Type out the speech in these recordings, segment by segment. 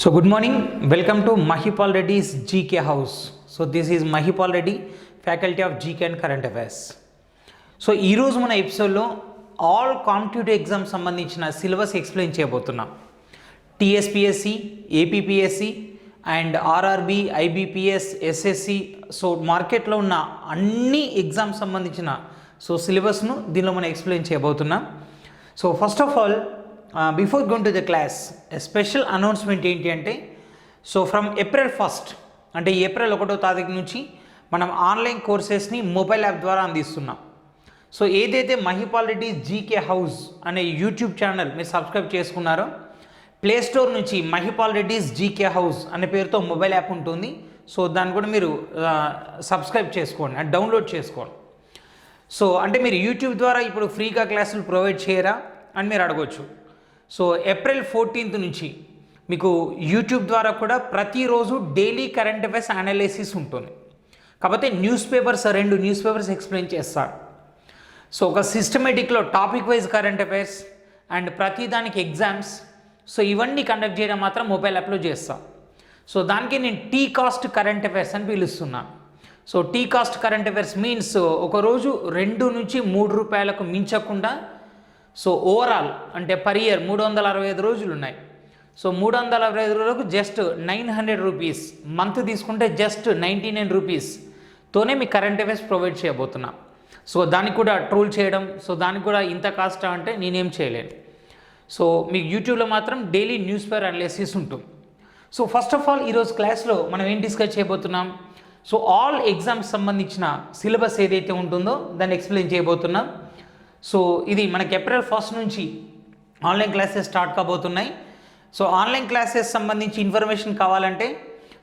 So good morning, welcome to Mahipal Reddy's GK House. So this is Mahipal Reddy, Faculty of GK and Current Affairs. So ఈరోజు మన ఎపిసోడ్లో all competitive exam సంబంధించిన syllabus explain చేయబోతున్నాం. TSPSC, APPSC and RRB, IBPS, SSC. So మార్కెట్లో ఉన్న అన్ని exam సంబంధించిన సిలబస్ను దీనిలో మనం ఎక్స్ప్లెయిన్ చేయబోతున్నాం. So first of all before going to the class special announcement ఏంటి అంటే, సో ఫ్రమ్ ఏప్రిల్ 1 అంటే ఏప్రిల్ 1వ తారీఖు నుంచి మనం ఆన్లైన్ కోర్సెస్ని మొబైల్ యాప్ ద్వారా అందిస్తున్నాం. సో ఏదైతే మహిపాల్ రెడ్డి జీకే హౌస్ అనే యూట్యూబ్ ఛానల్ మీరు సబ్స్క్రైబ్ చేసుకున్నారో, ప్లేస్టోర్ నుంచి మహిపాల్ రెడ్డిస్ జీకే హౌస్ అనే పేరుతో మొబైల్ యాప్ ఉంటుంది. సో దాన్ని కూడా మీరు సబ్స్క్రైబ్ చేసుకోండి అండ్ డౌన్లోడ్ చేసుకోండి. సో అంటే మీరు యూట్యూబ్ ద్వారా ఇప్పుడు ఫ్రీగా క్లాసులు ప్రొవైడ్ చేయరా అని మీరు అడగవచ్చు. సో ఏప్రిల్ 14 నుంచి మీకు యూట్యూబ్ ద్వారా కూడా ప్రతిరోజు డైలీ కరెంట్ అఫైర్స్ అనాలిసిస్ ఉంటుంది. కాకపోతే రెండు న్యూస్ పేపర్స్ ఎక్స్ప్లెయిన్ చేస్తారు. సో ఒక సిస్టమేటిక్లో topic wise current affairs and ప్రతిదానికి ఎగ్జామ్స్, సో ఇవన్నీ కండక్ట్ చేయడం మాత్రం మొబైల్ యాప్లో చేస్తాం. సో దానికి నేను టీ కాస్ట్ కరెంట్ అఫైర్స్ అని పిలుస్తున్నాను. So tea cost current affairs means ఒకరోజు 2 నుంచి 3 రూపాయలకు మించకుండా, సో ఓవరాల్ అంటే పర్ ఇయర్ 365 రోజులు ఉన్నాయి. సో 365 రోజులకు జస్ట్ 900 రూపీస్, మంత్ తీసుకుంటే జస్ట్ 99 రూపీస్తోనే మీ కరెంట్ అఫైర్స్ ప్రొవైడ్ చేయబోతున్నా. సో దానికి కూడా ట్రోల్ చేయడం, సో దానికి కూడా ఇంత కాస్ట్ అంటే నేనేం చేయలేను. సో మీకు యూట్యూబ్లో మాత్రం డైలీ న్యూస్ పేపర్ అనాలిసిస్ ఉంటుంది. సో ఫస్ట్ ఆఫ్ ఆల్ ఈరోజు క్లాస్లో మనం ఏం డిస్కస్ చేయబోతున్నాం, సో ఆల్ ఎగ్జామ్స్ సంబంధించిన సిలబస్ ఏదైతే ఉంటుందో దాన్ని ఎక్స్ప్లెయిన్ చేయబోతున్నాం. సో ఇది మనకి ఏప్రిల్ 1 నుంచి ఆన్లైన్ క్లాసెస్ స్టార్ట్ కాబోతున్నాయి. సో ఆన్లైన్ క్లాసెస్ సంబంధించి ఇన్ఫర్మేషన్ కావాలంటే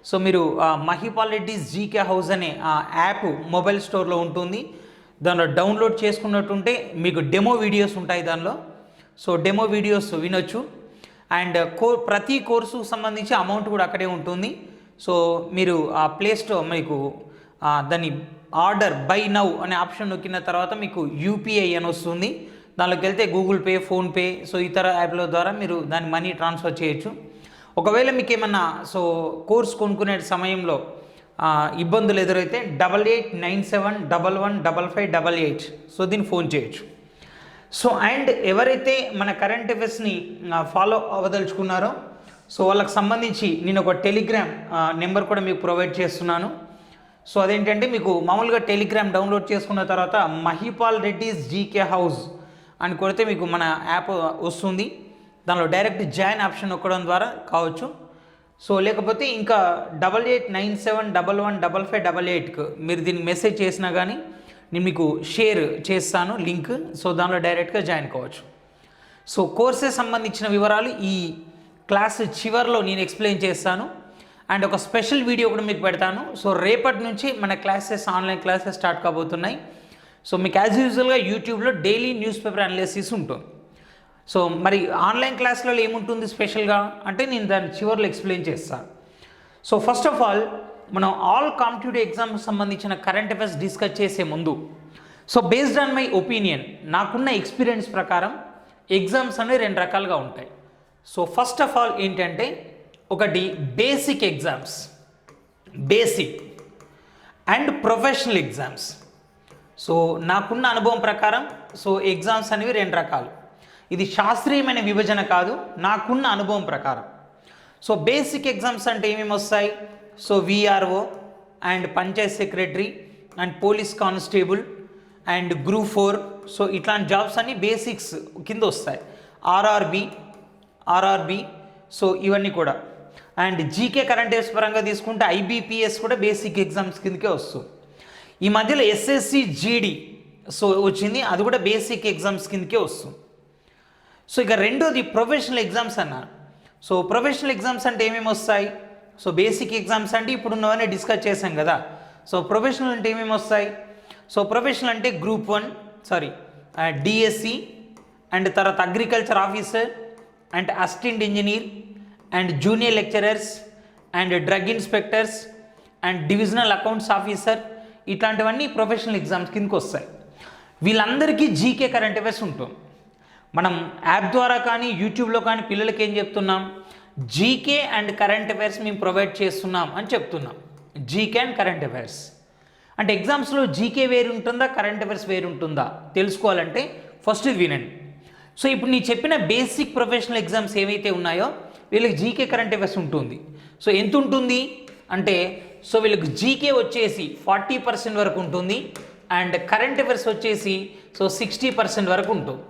సో మీరు మహిపాల్ రెడ్డిస్ జీకే హౌస్ అనే యాప్ మొబైల్ స్టోర్లో ఉంటుంది. దానిలో డౌన్లోడ్ చేసుకున్నట్టుంటే మీకు డెమో వీడియోస్ ఉంటాయి దానిలో. సో డెమో వీడియోస్ వినొచ్చు. అండ్ ప్రతి కోర్సుకు సంబంధించి అమౌంట్ కూడా అక్కడే ఉంటుంది. సో మీరు ఆ ప్లే స్టోర్ మీకు దాన్ని ఆర్డర్ బై నౌ అనే ఆప్షన్ నొక్కిన తర్వాత మీకు యూపీఐ అని వస్తుంది. దానిలోకి వెళ్తే గూగుల్ పే, ఫోన్పే, సో ఇతర యాప్ల ద్వారా మీరు దాని మనీ ట్రాన్స్ఫర్ చేయొచ్చు. ఒకవేళ మీకు ఏమన్నా సో కోర్స్ కొనుక్కునే సమయంలో ఇబ్బందులు ఎదురైతే 8897115588 సో దీన్ని ఫోన్ చేయొచ్చు. సో అండ్ ఎవరైతే మన కరెంట్ అఫైర్స్ని ఫాలో అవ్వదలుచుకున్నారో సో వాళ్ళకి సంబంధించి నేను ఒక టెలిగ్రామ్ నెంబర్ కూడా మీకు ప్రొవైడ్ చేస్తున్నాను. సో అదేంటంటే మీకు మామూలుగా టెలిగ్రామ్ డౌన్లోడ్ చేసుకున్న తర్వాత మహిపాల్ రెడ్డిస్ జీకే హౌస్ అని కొడితే మీకు మన యాప్ వస్తుంది. దానిలో డైరెక్ట్ జాయిన్ ఆప్షన్ నొక్కడం ద్వారా కావచ్చు. సో లేకపోతే ఇంకా 8897115588కు మీరు దీన్ని మెసేజ్ చేసినా కానీ నేను మీకు షేర్ చేస్తాను లింక్. సో దానిలో డైరెక్ట్గా జాయిన్ కావచ్చు. సో కోర్సెస్ సంబంధించిన వివరాలు ఈ క్లాస్ చివరిలో నేను ఎక్స్ప్లెయిన్ చేస్తాను. అండ్ ఒక స్పెషల్ వీడియో కూడా మీకు పెడతాను. సో రేపటి నుంచి మన క్లాసెస్ ఆన్లైన్ క్లాసెస్ స్టార్ట్ కాబోతున్నాయి. సో మీకు యాజ్ యూజువల్గా యూట్యూబ్లో డైలీ న్యూస్ పేపర్ అనాలిసిస్ ఉంటుంది. సో మరి ఆన్లైన్ క్లాసులలో ఏముంటుంది స్పెషల్గా అంటే నేను దాని చివరిలో ఎక్స్ప్లెయిన్ చేస్తాను. సో ఫస్ట్ ఆఫ్ ఆల్ మనం ఆల్ కాంపిటేటివ్ ఎగ్జామ్స్ సంబంధించిన కరెంట్ అఫైర్స్ డిస్కస్ చేసే ముందు so based on my opinion, నాకున్న ఎక్స్పీరియన్స్ ప్రకారం ఎగ్జామ్స్ అనేవి 2 రకాలుగా ఉంటాయి. సో ఫస్ట్ ఆఫ్ ఆల్ ఏంటంటే ఒకటి basic exams, basic and professional exams. So నాకున్న అనుభవం ప్రకారం సో ఎగ్జామ్స్ అనేవి 2 రకాలు. ఇది శాస్త్రీయమైన విభజన కాదు, నాకున్న అనుభవం ప్రకారం. సో బేసిక్ ఎగ్జామ్స్ అంటే ఏమేమి వస్తాయి, so VRO and Panchayat secretary and police constable and group 4, so ఇట్లాంటి జాబ్స్ అన్నీ బేసిక్స్ కింద వస్తాయి. ఆర్ఆర్బి సో ఇవన్నీ కూడా. అండ్ జీకే కరెంట్ అఫైర్స్ పరంగా తీసుకుంటే ఐబీపీఎస్ కూడా బేసిక్ ఎగ్జామ్స్ కిందకే వస్తుంది. ఈ మధ్యలో ఎస్ఎస్సి జీడి సో వచ్చింది, అది కూడా బేసిక్ ఎగ్జామ్స్ కిందకే వస్తుంది. సో ఇక రెండోది ప్రొఫెషనల్ ఎగ్జామ్స్ అన్నారు. సో ప్రొఫెషనల్ ఎగ్జామ్స్ అంటే ఏమేమి వస్తాయి, సో బేసిక్ ఎగ్జామ్స్ అంటే ఇప్పుడు ఉన్నవన్నీ డిస్కస్ చేశాం కదా. సో ప్రొఫెషనల్ అంటే ఏమేమి వస్తాయి, సో ప్రొఫెషనల్ అంటే గ్రూప్ 1 డిఎస్సి అండ్ తర్వాత agriculture officer and assistant engineer and junior lecturers and drug inspectors and divisional accounts officer, ఇట్లాంటివన్నీ ప్రొఫెషనల్ ఎగ్జామ్స్ కిందకి వస్తాయి. వీళ్ళందరికీ జీకే కరెంట్ అఫైర్స్ ఉంటుంది. మనం యాప్ ద్వారా కానీ యూట్యూబ్లో కానీ పిల్లలకి ఏం చెప్తున్నాం, జీకే అండ్ కరెంట్ అఫైర్స్ మేము ప్రొవైడ్ చేస్తున్నాం అని చెప్తున్నాం. జీకే అండ్ కరెంట్ అఫైర్స్ అంటే ఎగ్జామ్స్లో జీకే వేరు ఉంటుందా, కరెంట్ అఫైర్స్ వేరు ఉంటుందా తెలుసుకోవాలంటే ఫస్ట్ ఇది వినండి. సో ఇప్పుడు నేను చెప్పిన బేసిక్ ప్రొఫెషనల్ ఎగ్జామ్స్ ఏవైతే ఉన్నాయో వీళ్ళకి జీకే కరెంట్ అఫైర్స్ ఉంటుంది. సో ఎంత ఉంటుంది అంటే సో వీళ్ళకి జీకే వచ్చేసి 40% వరకు ఉంటుంది అండ్ కరెంట్ అఫైర్స్ వచ్చేసి సో 60% వరకు ఉంటుంది.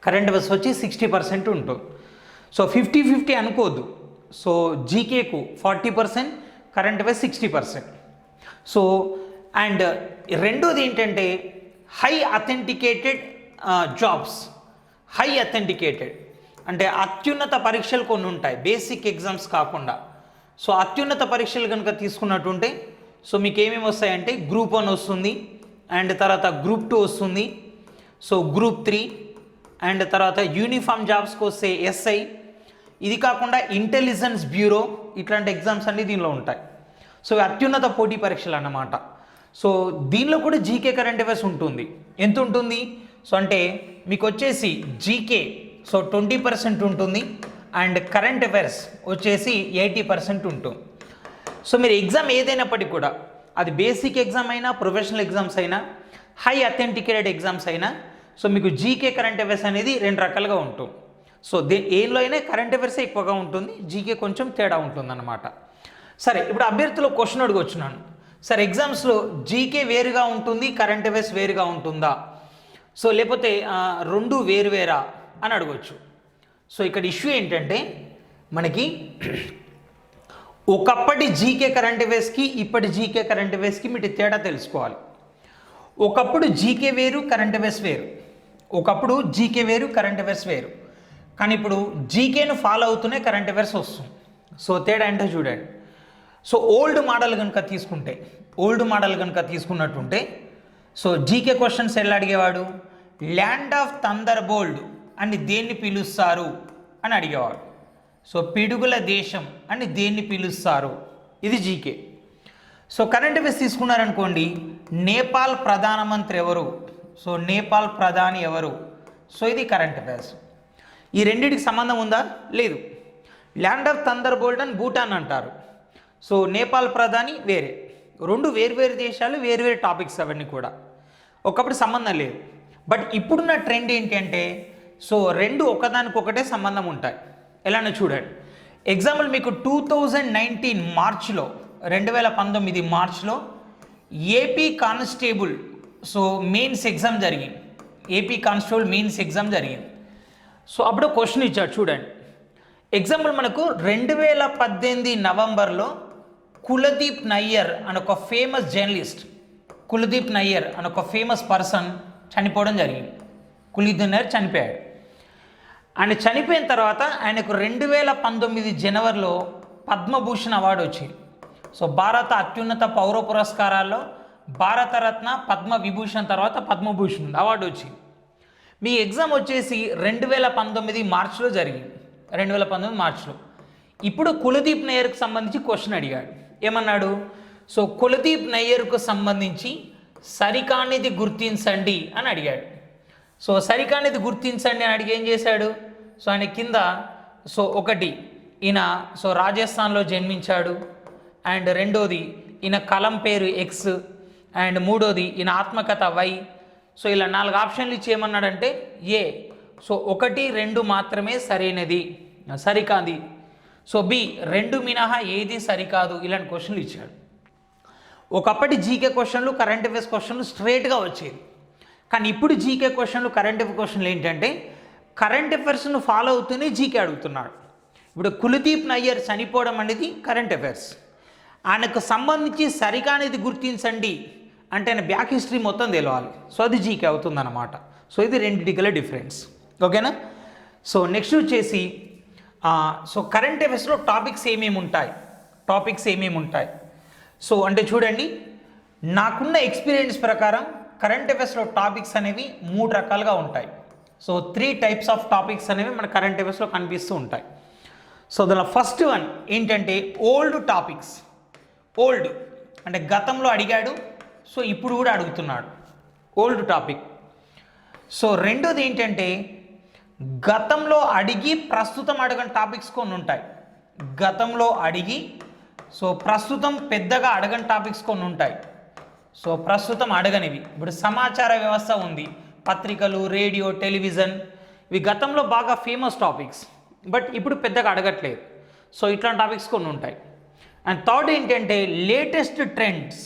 కరెంట్ అఫైర్స్ వచ్చి 60% ఉంటుంది. సో 50-50 అనుకోవద్దు. సో జీకేకు 40%, కరెంట్ అఫైర్స్ 60%. సో అండ్ రెండోది ఏంటంటే high authenticated jobs. High authenticated అంటే అత్యున్నత పరీక్షలు కొన్ని ఉంటాయి బేసిక్ ఎగ్జామ్స్ కాకుండా. సో అత్యున్నత పరీక్షలు కనుక తీసుకున్నట్టుంటే సో మీకు ఏమేమి వస్తాయంటే గ్రూప్ 1 వస్తుంది అండ్ తర్వాత గ్రూప్ 2 వస్తుంది. సో గ్రూప్ 3 అండ్ తర్వాత యూనిఫామ్ జాబ్స్కి వస్తే ఎస్ఐ. ఇది కాకుండా ఇంటెలిజెన్స్ బ్యూరో ఇట్లాంటి ఎగ్జామ్స్ అన్నీ దీనిలో ఉంటాయి. సో అత్యున్నత పోటీ పరీక్షలు అన్నమాట. సో దీనిలో కూడా జీకే కరెంట్ అఫైర్స్ ఉంటుంది. ఎంత ఉంటుంది సో అంటే మీకు వచ్చేసి జీకే సో 20% ఉంటుంది అండ్ కరెంట్ అఫైర్స్ వచ్చేసి 80% ఉంటుంది. సో మీరు ఎగ్జామ్ ఏదైనప్పటికీ కూడా అది బేసిక్ ఎగ్జామ్ అయినా ప్రొఫెషనల్ ఎగ్జామ్స్ అయినా హై అథెంటికేటెడ్ ఎగ్జామ్స్ అయినా సో మీకు జీకే కరెంట్ అఫైర్స్ అనేది 2 రకాలుగా ఉంటుంది. సో ఏలో అయినా కరెంట్ అఫైర్స్ ఎక్కువగా ఉంటుంది, జీకే కొంచెం తేడా ఉంటుంది అన్నమాట. సరే ఇప్పుడు అభ్యర్థులు క్వశ్చన్ అడుగుతున్నాను, సార్ ఎగ్జామ్స్లో జీకే వేరుగా ఉంటుంది, కరెంట్ అఫైర్స్ వేరుగా ఉంటుందా, సో లేకపోతే రెండు వేరువేరా అని అడగవచ్చు. సో ఇక్కడ ఇష్యూ ఏంటంటే మనకి ఒకప్పటి జీకే కరెంట్ అఫైర్స్కి ఇప్పటి జీకే కరెంట్ అఫైర్స్కి మీరు తేడా తెలుసుకోవాలి. ఒకప్పుడు జీకే వేరు, కరెంట్ అఫైర్స్ వేరు. ఒకప్పుడు జీకే వేరు, కరెంట్ అఫైర్స్ వేరు. కానీ ఇప్పుడు జీకేను ఫాలో అవుతూనే కరెంట్ అఫైర్స్ వస్తుంది. సో తేడా ఏంటో చూడండి. సో ఓల్డ్ మోడల్ కనుక తీసుకున్నట్టుంటే సో జీకే క్వశ్చన్స్ ఎలా అడిగేవాడు, ల్యాండ్ ఆఫ్ థండర్ బోల్ట్ అని దేన్ని పిలుస్తారు అని అడిగేవాడు. సో పిడుగుల దేశం అని దేన్ని పిలుస్తారు, ఇది జీకే. సో కరెంట్ అఫైర్స్ తీసుకున్నారనుకోండి, నేపాల్ ప్రధానమంత్రి ఎవరు, సో నేపాల్ ప్రధాని ఎవరు, సో ఇది కరెంట్ అఫైర్స్. ఈ రెండింటికి సంబంధం ఉందా, లేదు. ల్యాండ్ ఆఫ్ థండర్ బోల్ట్ అని భూటాన్ అంటారు. సో నేపాల్ ప్రధాని వేరే, రెండు వేరువేరు దేశాలు, వేరువేరు టాపిక్స్ అవన్నీ కూడా. ఒకప్పుడు సంబంధం లేదు. బట్ ఇప్పుడున్న ట్రెండ్ ఏంటంటే సో రెండు ఒకదానికొకటే సంబంధం ఉంటాయి. ఎలానో చూడండి. ఎగ్జాంపుల్ మీకు 2019 మార్చ్లో 2019 మార్చ్లో AP constable so mains exam జరిగింది. ఏపీ కానిస్టేబుల్ మెయిన్స్ ఎగ్జామ్ జరిగింది. సో అప్పుడు క్వశ్చన్ ఇచ్చాడు చూడండి. ఎగ్జాంపుల్ మనకు 2018 నవంబర్లో కులదీప్ నయ్యర్ అని ఒక ఫేమస్ జర్నలిస్ట్, కులదీప్ నయ్యర్ అని ఒక ఫేమస్ పర్సన్ చనిపోవడం జరిగింది. కులదీప్ నయ్యర్ చనిపోయాడు. ఆయన చనిపోయిన తర్వాత ఆయనకు 2019 జనవరిలో పద్మభూషణ్ అవార్డు వచ్చింది. సో భారత అత్యున్నత పౌర పురస్కారాల్లో భారతరత్న, పద్మవిభూషణ్ తర్వాత పద్మభూషణ్ అవార్డు వచ్చింది. మీ ఎగ్జామ్ వచ్చేసి 2019 మార్చిలో జరిగింది. 2019 మార్చిలో. ఇప్పుడు కులదీప్ నయ్యర్కు సంబంధించి క్వశ్చన్ అడిగాడు. ఏమన్నాడు, సో కులదీప్ నయ్యర్కు సంబంధించి సరికానిది గుర్తించండి అని అడిగాడు. సో సరికానిది గుర్తించండి అని అడిగి ఏం చేశాడు, సో ఆయన కింద సో ఒకటి ఈయన సో రాజస్థాన్లో జన్మించాడు, అండ్ రెండోది ఈయన కలం పేరు ఎక్స్, అండ్ మూడోది ఈయన ఆత్మకథ వై. సో ఇలా 4 ఆప్షన్లు ఇచ్చి ఏమన్నాడంటే ఏ సో 1, 2 మాత్రమే సరైనది, సరికాది. సో బి 2 మినహా ఏది సరికాదు. ఇలాంటి క్వశ్చన్లు ఇచ్చాడు. ఒకప్పటి జీకే క్వశ్చన్లు, కరెంట్ అఫైర్స్ క్వశ్చన్లు స్ట్రేట్గా వచ్చేది. కానీ ఇప్పుడు జీకే క్వశ్చన్లు, కరెంట్ అఫైర్స్ క్వశ్చన్లు ఏంటంటే కరెంట్ అఫైర్స్ను ఫాలో అవుతూనే జీకే అడుగుతున్నాడు. ఇప్పుడు కులదీప్ నయ్యర్ చనిపోవడం అనేది కరెంట్ అఫైర్స్. ఆయనకు సంబంధించి సరికానిది గుర్తించండి అంటే ఆయన బ్యాక్ హిస్టరీ మొత్తం తెలవాలి. సో అది జీకే అవుతుందన్నమాట. సో ఇది రెండింటికల డిఫరెన్స్. ఓకేనా. సో నెక్స్ట్ వచ్చేసి సో కరెంట్ అఫైర్స్లో టాపిక్స్ ఏమేమి ఉంటాయి. సో అంటే చూడండి, నాకున్న ఎక్స్పీరియన్స్ ప్రకారం కరెంట్ అఫైర్స్లో టాపిక్స్ అనేవి 3 రకాలుగా ఉంటాయి. సో 3 టైప్స్ ఆఫ్ టాపిక్స్ అనేవి మన కరెంట్ అఫైర్స్లో కనిపిస్తూ ఉంటాయి. సో దానిలో ఫస్ట్ వన్ ఏంటంటే ఓల్డ్ టాపిక్స్. ఓల్డ్ అంటే గతంలో అడిగాడు, సో ఇప్పుడు కూడా అడుగుతున్నాడు, ఓల్డ్ టాపిక్. సో రెండోది ఏంటంటే గతంలో అడిగి ప్రస్తుతం అడగని టాపిక్స్ కొన్ని ఉంటాయి. గతంలో అడిగి సో ప్రస్తుతం పెద్దగా అడగని టాపిక్స్ కొన్ని ఉంటాయి. సో ప్రస్తుతం అడగనివి ఇప్పుడు సమాచార వ్యవస్థ ఉంది, పత్రికలు, రేడియో, టెలివిజన్, ఇవి గతంలో బాగా ఫేమస్ టాపిక్స్, బట్ ఇప్పుడు పెద్దగా అడగట్లేదు. సో ఇట్లాంటి టాపిక్స్ కొన్ని ఉంటాయి. అండ్ థర్డ్ ఏంటంటే లేటెస్ట్ ట్రెండ్స్,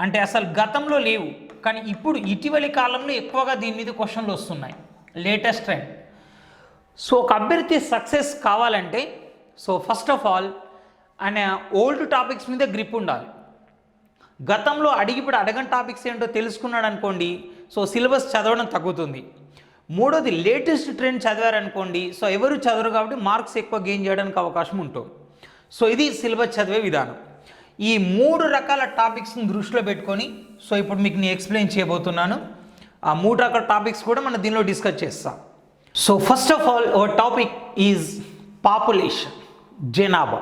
అంటే అసలు గతంలో లేవు కానీ ఇప్పుడు ఇటీవలి కాలంలో ఎక్కువగా దీని మీద క్వశ్చన్లు వస్తున్నాయి. Latest trend. సో ఒక అభ్యర్థి సక్సెస్ కావాలంటే సో ఫస్ట్ ఆఫ్ ఆల్ ఆయన ఓల్డ్ టాపిక్స్ మీద గ్రిప్ ఉండాలి. గతంలో అడిగి ఇప్పుడు అడగని టాపిక్స్ ఏంటో తెలుసుకున్నాడు అనుకోండి, సో సిలబస్ చదవడం తగ్గుతుంది. మూడోది లేటెస్ట్ ట్రెండ్ చదివారనుకోండి, సో ఎవరు చదవరు కాబట్టి మార్క్స్ ఎక్కువ గెయిన్ చేయడానికి అవకాశం ఉంటుంది. సో ఇది సిలబస్ చదివే విధానం. ఈ 3 రకాల టాపిక్స్ని దృష్టిలో పెట్టుకొని సో ఇప్పుడు మీకు నేను ఎక్స్ప్లెయిన్ చేయబోతున్నాను. ఆ 3 రకాల టాపిక్స్ కూడా మనం దీనిలో డిస్కస్ చేస్తాం. So first of all our topic is population, జనాభా.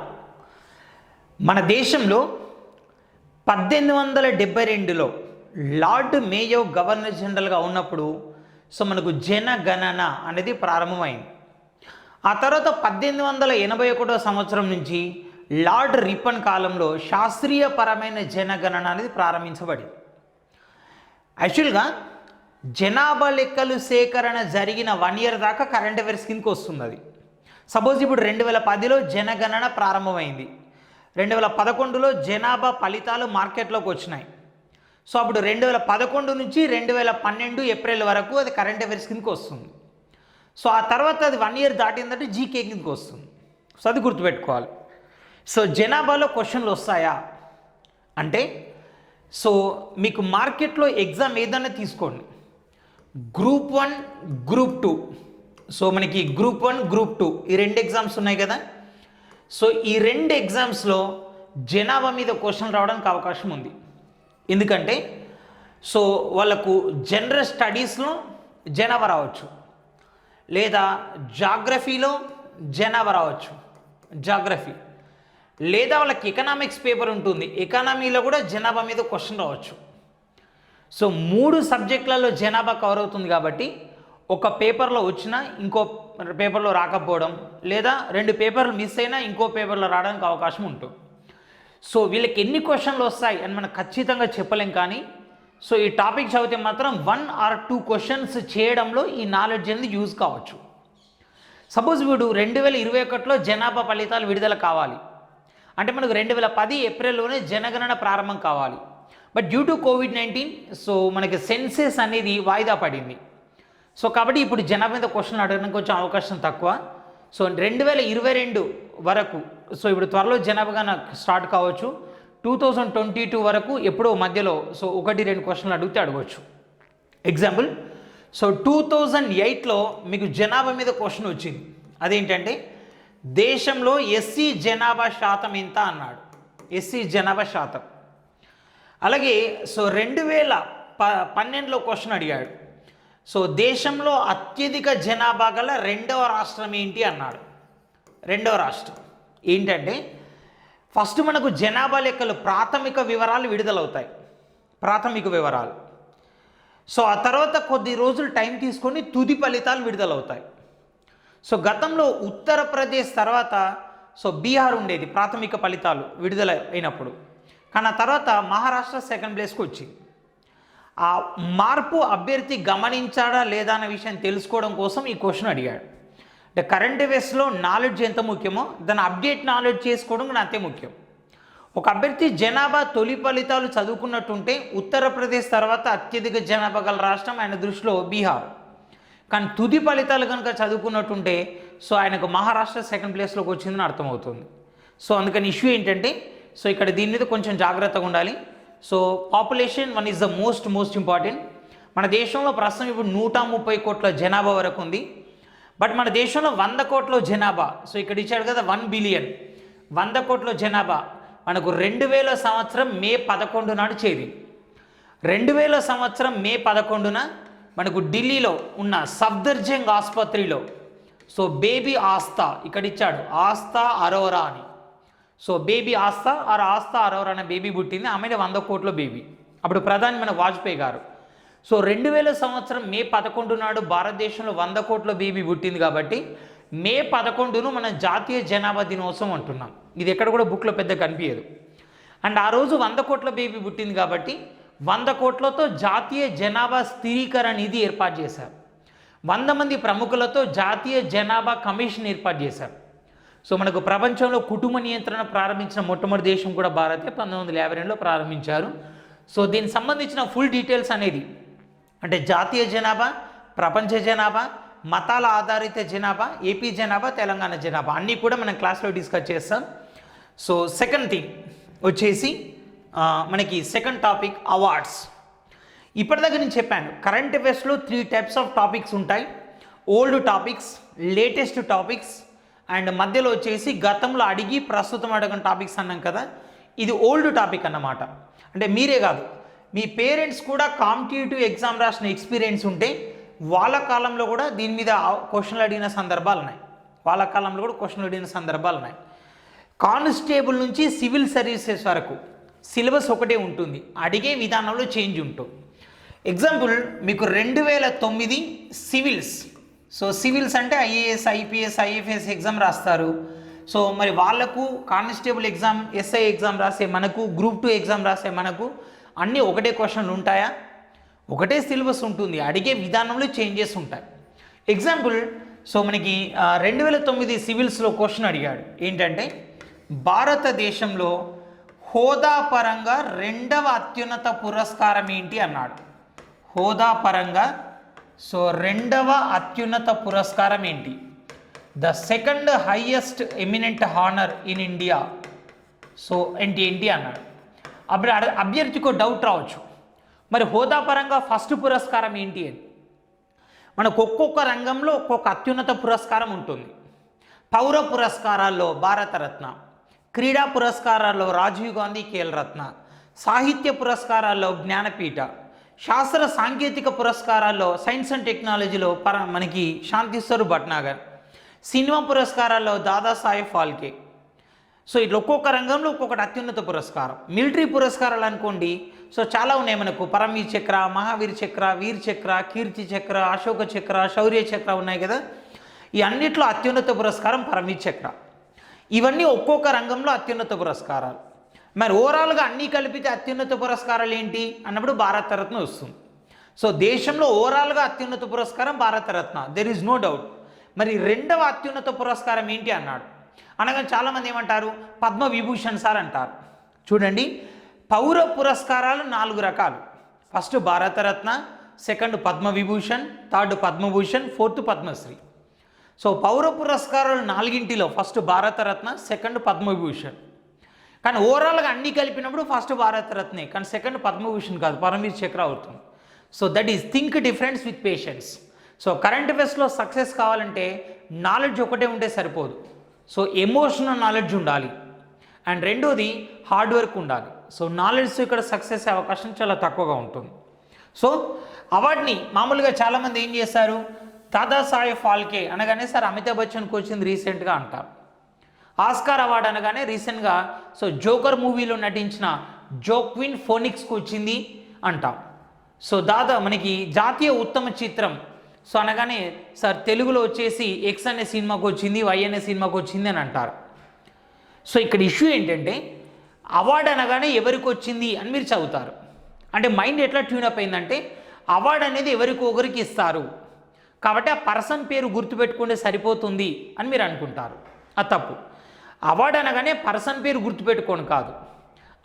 మన దేశంలో 1872లో లార్డ్ మేయో గవర్నర్ జనరల్గా ఉన్నప్పుడు సో మనకు జనగణన అనేది ప్రారంభమైంది. ఆ తర్వాత 1881 సంవత్సరం నుంచి లార్డ్ రిప్పన్ కాలంలో శాస్త్రీయపరమైన జనగణన అనేది ప్రారంభించబడింది. యాక్చువల్గా జనాభా లెక్కలు సేకరణ జరిగిన 1 year దాకా కరెంట్ అఫైర్స్ కిందకి వస్తుంది. అది సపోజ్ ఇప్పుడు 2010లో జనగణన ప్రారంభమైంది, 2011లో జనాభా ఫలితాలు మార్కెట్లోకి వచ్చినాయి. సో అప్పుడు 2011 నుంచి 2012 ఏప్రిల్ వరకు అది కరెంట్ అఫైర్స్ కిందకి వస్తుంది. సో ఆ తర్వాత అది 1 year దాటిందంటే జీకే కిందకి వస్తుంది. సో అది గుర్తుపెట్టుకోవాలి. సో జనాభాలో క్వశ్చన్లు వస్తాయా అంటే సో మీకు మార్కెట్లో ఎగ్జామ్ ఏదైనా తీసుకోండి, గ్రూప్ 1, గ్రూప్ 2. సో మనకి గ్రూప్ 1, గ్రూప్ 2 ఈ 2 ఎగ్జామ్స్ ఉన్నాయి కదా. సో ఈ 2 ఎగ్జామ్స్లో జనాభా మీద క్వశ్చన్ రావడానికి అవకాశం ఉంది. ఎందుకంటే సో వాళ్ళకు జనరల్ స్టడీస్లో జనాభా రావచ్చు, లేదా జాగ్రఫీలో జనాభా రావచ్చు, జాగ్రఫీ, లేదా వాళ్ళకి ఎకనామిక్స్ పేపర్ ఉంటుంది, ఎకానమీలో కూడా జనాభా మీద క్వశ్చన్ రావచ్చు. సో 3 సబ్జెక్టులలో జనాభా కవర్ అవుతుంది కాబట్టి ఒక పేపర్లో వచ్చినా ఇంకో పేపర్లో రాకపోవడం, లేదా 2 పేపర్లు మిస్ అయినా ఇంకో పేపర్లో రావడానికి అవకాశం ఉంటుంది. సో వీళ్ళకి ఎన్ని క్వశ్చన్లు వస్తాయి అని మనం ఖచ్చితంగా చెప్పలేం, కానీ సో ఈ టాపిక్ చదివితే మాత్రం 1 or 2 క్వశ్చన్స్ చేయడంలో ఈ నాలెడ్జ్ అనేది యూజ్ కావచ్చు. సపోజ్ వీడు 2021లో జనాభా ఫలితాలు విడుదల కావాలి అంటే మనకు 2010 ఏప్రిల్లోనే జనగణన ప్రారంభం కావాలి. But due to COVID-19 so మనకి సెన్సెస్ అనేది వాయిదా పడింది. సో కాబట్టి ఇప్పుడు జనాభా మీద క్వశ్చన్ అడగడానికి కొంచెం అవకాశం తక్కువ. సో 2022 వరకు సో ఇప్పుడు త్వరలో జనాభా స్టార్ట్ కావచ్చు. 2022 వరకు ఎప్పుడో మధ్యలో సో 1-2 క్వశ్చన్లు అడిగితే అడగవచ్చు. ఎగ్జాంపుల్, సో 2008లో మీకు జనాభా మీద క్వశ్చన్ వచ్చింది. అదేంటంటే దేశంలో ఎస్సీ జనాభా శాతం ఎంత అన్నాడు, ఎస్సీ జనాభా శాతం. అలాగే సో 2012లో క్వశ్చన్ అడిగాడు, సో దేశంలో అత్యధిక జనాభా గల 2వ రాష్ట్రం ఏంటి అన్నాడు. 2వ రాష్ట్రం ఏంటంటే ఫస్ట్ మనకు జనాభా లెక్కలు ప్రాథమిక వివరాలు విడుదలవుతాయి, ప్రాథమిక వివరాలు. సో ఆ తర్వాత కొద్ది రోజులు టైం తీసుకొని తుది ఫలితాలు విడుదలవుతాయి. సో గతంలో ఉత్తరప్రదేశ్ తర్వాత సో బీహార్ ఉండేది ప్రాథమిక ఫలితాలు విడుదల అయినప్పుడు, కానీ ఆ తర్వాత మహారాష్ట్ర సెకండ్ ప్లేస్కి వచ్చింది. ఆ మార్పు అభ్యర్థి గమనించాడా లేదా అనే విషయం తెలుసుకోవడం కోసం ఈ క్వశ్చన్ అడిగాడు. అంటే కరెంట్ అఫైర్స్లో నాలెడ్జ్ ఎంత ముఖ్యమో దాని అప్డేట్ నాలెడ్జ్ చేసుకోవడం కూడా అంతే ముఖ్యం. ఒక అభ్యర్థి జనాభా తొలి ఫలితాలు చదువుకున్నట్టుంటే ఉత్తరప్రదేశ్ తర్వాత అత్యధిక జనాభా గల రాష్ట్రం ఆయన దృష్టిలో బీహార్, కానీ తుది ఫలితాలు కనుక చదువుకున్నట్టుంటే సో ఆయనకు మహారాష్ట్ర సెకండ్ ప్లేస్లోకి వచ్చిందని అర్థమవుతుంది. సో అందుకని ఇష్యూ ఏంటంటే సో ఇక్కడ దీని మీద కొంచెం జాగ్రత్తగా ఉండాలి. So population one is the most important. మన దేశంలో ప్రస్తుతం ఇప్పుడు 130 కోట్ల జనాభా వరకు ఉంది. బట్ మన దేశంలో 100 కోట్ల జనాభా, సో ఇక్కడ ఇచ్చాడు కదా 1 బిలియన్, 100 కోట్ల జనాభా మనకు 2000 సంవత్సరం మే 11 నాడు చేరి 2000 సంవత్సరం మే 11న మనకు ఢిల్లీలో ఉన్న సఫ్దర్జంగ్ ఆసుపత్రిలో సో బేబీ ఆస్థా ఇక్కడ ఇచ్చాడు, ఆస్థా అరోరా అని. సో బేబీ ఆస్థా అరోరా అనే బేబీ పుట్టింది. ఆమె 100 కోట్ల బేబీ. అప్పుడు ప్రధాని మన వాజ్పేయి గారు సో 2000 సంవత్సరం మే 11 నాడు భారతదేశంలో 100 కోట్ల బేబీ పుట్టింది కాబట్టి మే 11ను మనం జాతీయ జనాభా దినోత్సవం అంటున్నాం. ఇది ఎక్కడ కూడా బుక్లో పెద్ద కనిపించదు. అండ్ ఆ రోజు 100 కోట్ల బేబీ పుట్టింది కాబట్టి 100 కోట్లతో జాతీయ జనాభా స్థిరీకరణ నిధి ఏర్పాటు చేశారు. 100 మంది ప్రముఖులతో జాతీయ జనాభా కమిషన్ ఏర్పాటు చేశారు. సో మనకు ప్రపంచంలో కుటుంబ నియంత్రణ ప్రారంభించిన మొట్టమొదటి దేశం కూడా భారతే. 1952లో ప్రారంభించారు. సో దీనికి సంబంధించిన ఫుల్ డీటెయిల్స్ అనేది అంటే జాతీయ జనాభా, ప్రపంచ జనాభా, మతాల ఆధారిత జనాభా, ఏపీ జనాభా, తెలంగాణ జనాభా అన్నీ కూడా మనం క్లాస్లో డిస్కస్ చేస్తాం. సో సెకండ్ థింగ్ వచ్చేసి మనకి సెకండ్ టాపిక్ అవార్డ్స్. ఇప్పటిదాకా నేను చెప్పాను కరెంట్ అఫైర్స్లో 3 టైప్స్ ఆఫ్ టాపిక్స్ ఉంటాయి. Old topics, latest topics and మధ్యలో వచ్చేసి గతంలో అడిగి ప్రస్తుతం అడగని టాపిక్స్ అన్నాం కదా. ఇది ఓల్డ్ టాపిక్ అన్నమాట. అంటే మీరే కాదు, మీ పేరెంట్స్ కూడా కాంపిటేటివ్ ఎగ్జామ్ రాసిన ఎక్స్పీరియన్స్ ఉంటే వాళ్ళ కాలంలో కూడా దీని మీద క్వశ్చన్లు అడిగిన సందర్భాలు ఉన్నాయి. కానిస్టేబుల్ నుంచి సివిల్ సర్వీసెస్ వరకు సిలబస్ ఒకటే ఉంటుంది, అడిగే విధానంలో చేంజ్ ఉంటుంది. ఎగ్జాంపుల్ మీకు 2009 సివిల్స్. సో సివిల్స్ అంటే ఐఏఎస్, ఐపీఎస్, ఐఎఫ్ఎస్ ఎగ్జామ్ రాస్తారు. సో మరి వాళ్ళకు కానిస్టేబుల్ ఎగ్జామ్, ఎస్ఐ ఎగ్జామ్ రాసే మనకు, గ్రూప్ 2 ఎగ్జామ్ రాసే మనకు అన్నీ ఒకటే క్వశ్చన్లు ఉంటాయా? ఒకటే సిలబస్ ఉంటుంది, అడిగే విధానంలో చేంజెస్ ఉంటాయి. ఎగ్జాంపుల్ సో మనకి 2009 సివిల్స్లో క్వశ్చన్ అడిగాడు ఏంటంటే భారతదేశంలో హోదా పరంగా 2వ అత్యున్నత పురస్కారం ఏంటి అన్నాడు. హోదా పరంగా సో 2వ అత్యున్నత పురస్కారం ఏంటి? The second highest eminent honour in India. So ఏంటి అన్నాడు. అప్పుడు అభ్యర్థికి డౌట్ రావచ్చు, మరి హోదా పరంగా ఫస్ట్ పురస్కారం ఏంటి అని. మనకు ఒక్కొక్క రంగంలో ఒక్కొక్క అత్యున్నత పురస్కారం ఉంటుంది. పౌర పురస్కారాల్లో భారతరత్న, క్రీడా పురస్కారాల్లో రాజీవ్ గాంధీ ఖేల్ రత్న, సాహిత్య పురస్కారాల్లో జ్ఞానపీఠ, శాస్త్ర సాంకేతిక పురస్కారాల్లో సైన్స్ అండ్ టెక్నాలజీలో మనకి శాంతిస్వరూప్ భట్నాగర్, సినిమా పురస్కారాల్లో దాదాసాహెబ్ ఫాల్కే. సో ఇట్లా ఒక్కొక్క రంగంలో ఒక్కొక్కటి అత్యున్నత పురస్కారం. మిలిటరీ పురస్కారాలు అనుకోండి, సో చాలా ఉన్నాయి మనకు. పరమవీర్ చక్ర, మహావీర్ చక్ర, వీర్ చక్ర, కీర్తి చక్ర, అశోక చక్ర, శౌర్య చక్ర ఉన్నాయి కదా. ఈ అన్నిట్లో అత్యున్నత పురస్కారం పరమవీర్ చక్ర. ఇవన్నీ ఒక్కొక్క రంగంలో అత్యున్నత పురస్కారాలు. మరి ఓవరాల్గా అన్నీ కలిపితే అత్యున్నత పురస్కారాలు ఏంటి అన్నప్పుడు భారతరత్న వస్తుంది. సో దేశంలో ఓవరాల్గా అత్యున్నత పురస్కారం Bharat Ratna, there is no doubt. మరి 2వ అత్యున్నత పురస్కారం ఏంటి అన్నాడు. అనగా చాలామంది ఏమంటారు, పద్మవిభూషణ్ సార్ అంటారు. చూడండి, పౌర పురస్కారాలు 4 రకాలు. First Bharat Ratna, second Padma Vibhushan, third Padma Bhushan, fourth Padma Shri. So పౌర పురస్కారాలు 4ంటిలో ఫస్ట్ భారతరత్న, సెకండ్ పద్మవిభూషణ్. కానీ ఓవరాల్గా అన్నీ కలిపినప్పుడు ఫస్ట్ భారతరత్నే, కానీ సెకండ్ పద్మభూషణ్ కాదు, పరమవీర్ చక్ర అవుతుంది. So that is think difference with patience. So current అఫైర్స్లో సక్సెస్ కావాలంటే నాలెడ్జ్ ఒకటే ఉంటే సరిపోదు. సో ఎమోషనల్ నాలెడ్జ్ ఉండాలి అండ్ రెండోది హార్డ్ వర్క్ ఉండాలి. సో నాలెడ్జ్ ఇక్కడ సక్సెస్ అయ్యే అవకాశం చాలా తక్కువగా ఉంటుంది. సో అవార్డుని మామూలుగా చాలామంది ఏం చేస్తారు, దాదాసాహెబ్ ఫాల్కే అనగానే సార్ అమితాబ్ బచ్చన్కి వచ్చింది రీసెంట్గా అంటారు. ఆస్కార్ అవార్డు అనగానే రీసెంట్గా సో జోకర్ మూవీలో నటించిన జోక్విన్ ఫోనిక్స్కి వచ్చింది అంటాం. సో మనకి జాతీయ ఉత్తమ చిత్రం సో అనగానే సార్ తెలుగులో వచ్చేసి ఎక్స్ అనే సినిమాకి వచ్చింది, వై అనే సినిమాకి వచ్చింది అని అంటారు. సో ఇక్కడ ఇష్యూ ఏంటంటే అవార్డు అనగానే ఎవరికి వచ్చింది అని మీరు చదువుతారు. అంటే మైండ్ ఎట్లా ట్యూనప్ అయిందంటే అవార్డు అనేది ఒకరికి ఇస్తారు కాబట్టి ఆ పర్సన్ పేరు గుర్తుపెట్టుకుంటే సరిపోతుంది అని మీరు అనుకుంటారు. అది తప్పు. అవార్డు అనగానే పర్సన్ పేరు గుర్తుపెట్టుకోని కాదు,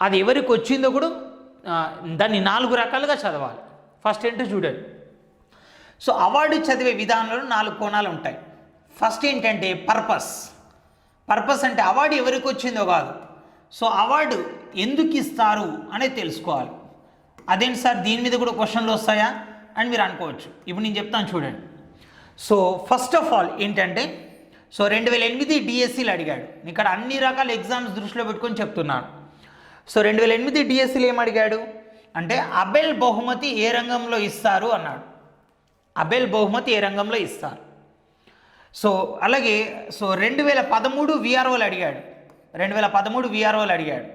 అది ఎవరికి వచ్చిందో కూడా దాన్ని 4 రకాలుగా చదవాలి. ఫస్ట్ ఏంటో చూడండి. సో అవార్డు చదివే విధానంలో 4 కోణాలు ఉంటాయి. ఫస్ట్ ఏంటంటే పర్పస్ అంటే అవార్డు ఎవరికి వచ్చిందో కాదు, సో అవార్డు ఎందుకు ఇస్తారు అనేది తెలుసుకోవాలి. అదేంటి సార్ దీని మీద కూడా క్వశ్చన్లు వస్తాయా అని మీరు అనుకోవచ్చు. ఇప్పుడు నేను చెప్తాను చూడండి. సో ఫస్ట్ ఆఫ్ ఆల్ ఏంటంటే సో 2008 డిఎస్సీలు అడిగాడు. ఇక్కడ అన్ని రకాల ఎగ్జామ్స్ దృష్టిలో పెట్టుకొని చెప్తున్నాను. సో 2008 డిఎస్సీలు ఏం అడిగాడు అంటే అబెల్ బహుమతి ఏ రంగంలో ఇస్తారు అన్నాడు. అబెల్ బహుమతి ఏ రంగంలో ఇస్తారు. సో అలాగే సో 2013 విఆర్ఓలు అడిగాడు. 2013 విఆర్ఓలు అడిగాడు.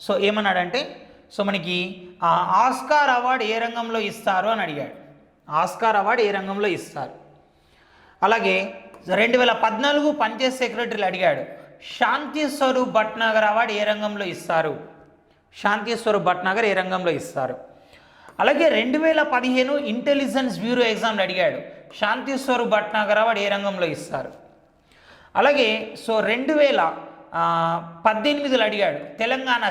సో ఏమన్నాడంటే సో మనకి ఆస్కార్ అవార్డు ఏ రంగంలో ఇస్తారు అని అడిగాడు. ఆస్కార్ అవార్డు ఏ రంగంలో ఇస్తారు. అలాగే 2014 పంచాయత్ సెక్రటరీలు అడిగాడు, శాంతి స్వరూప్ భట్నాగర్ అవార్డు ఏ రంగంలో ఇస్తారు. శాంతి స్వరూప్ భట్నాగర్ ఏ రంగంలో ఇస్తారు. అలాగే 2015 ఇంటెలిజెన్స్ బ్యూరో ఎగ్జామ్లు అడిగాడు, శాంతి స్వరూప్ భట్నాగర్ అవార్డు ఏ రంగంలో ఇస్తారు. అలాగే సో 2018 అడిగాడు, తెలంగాణ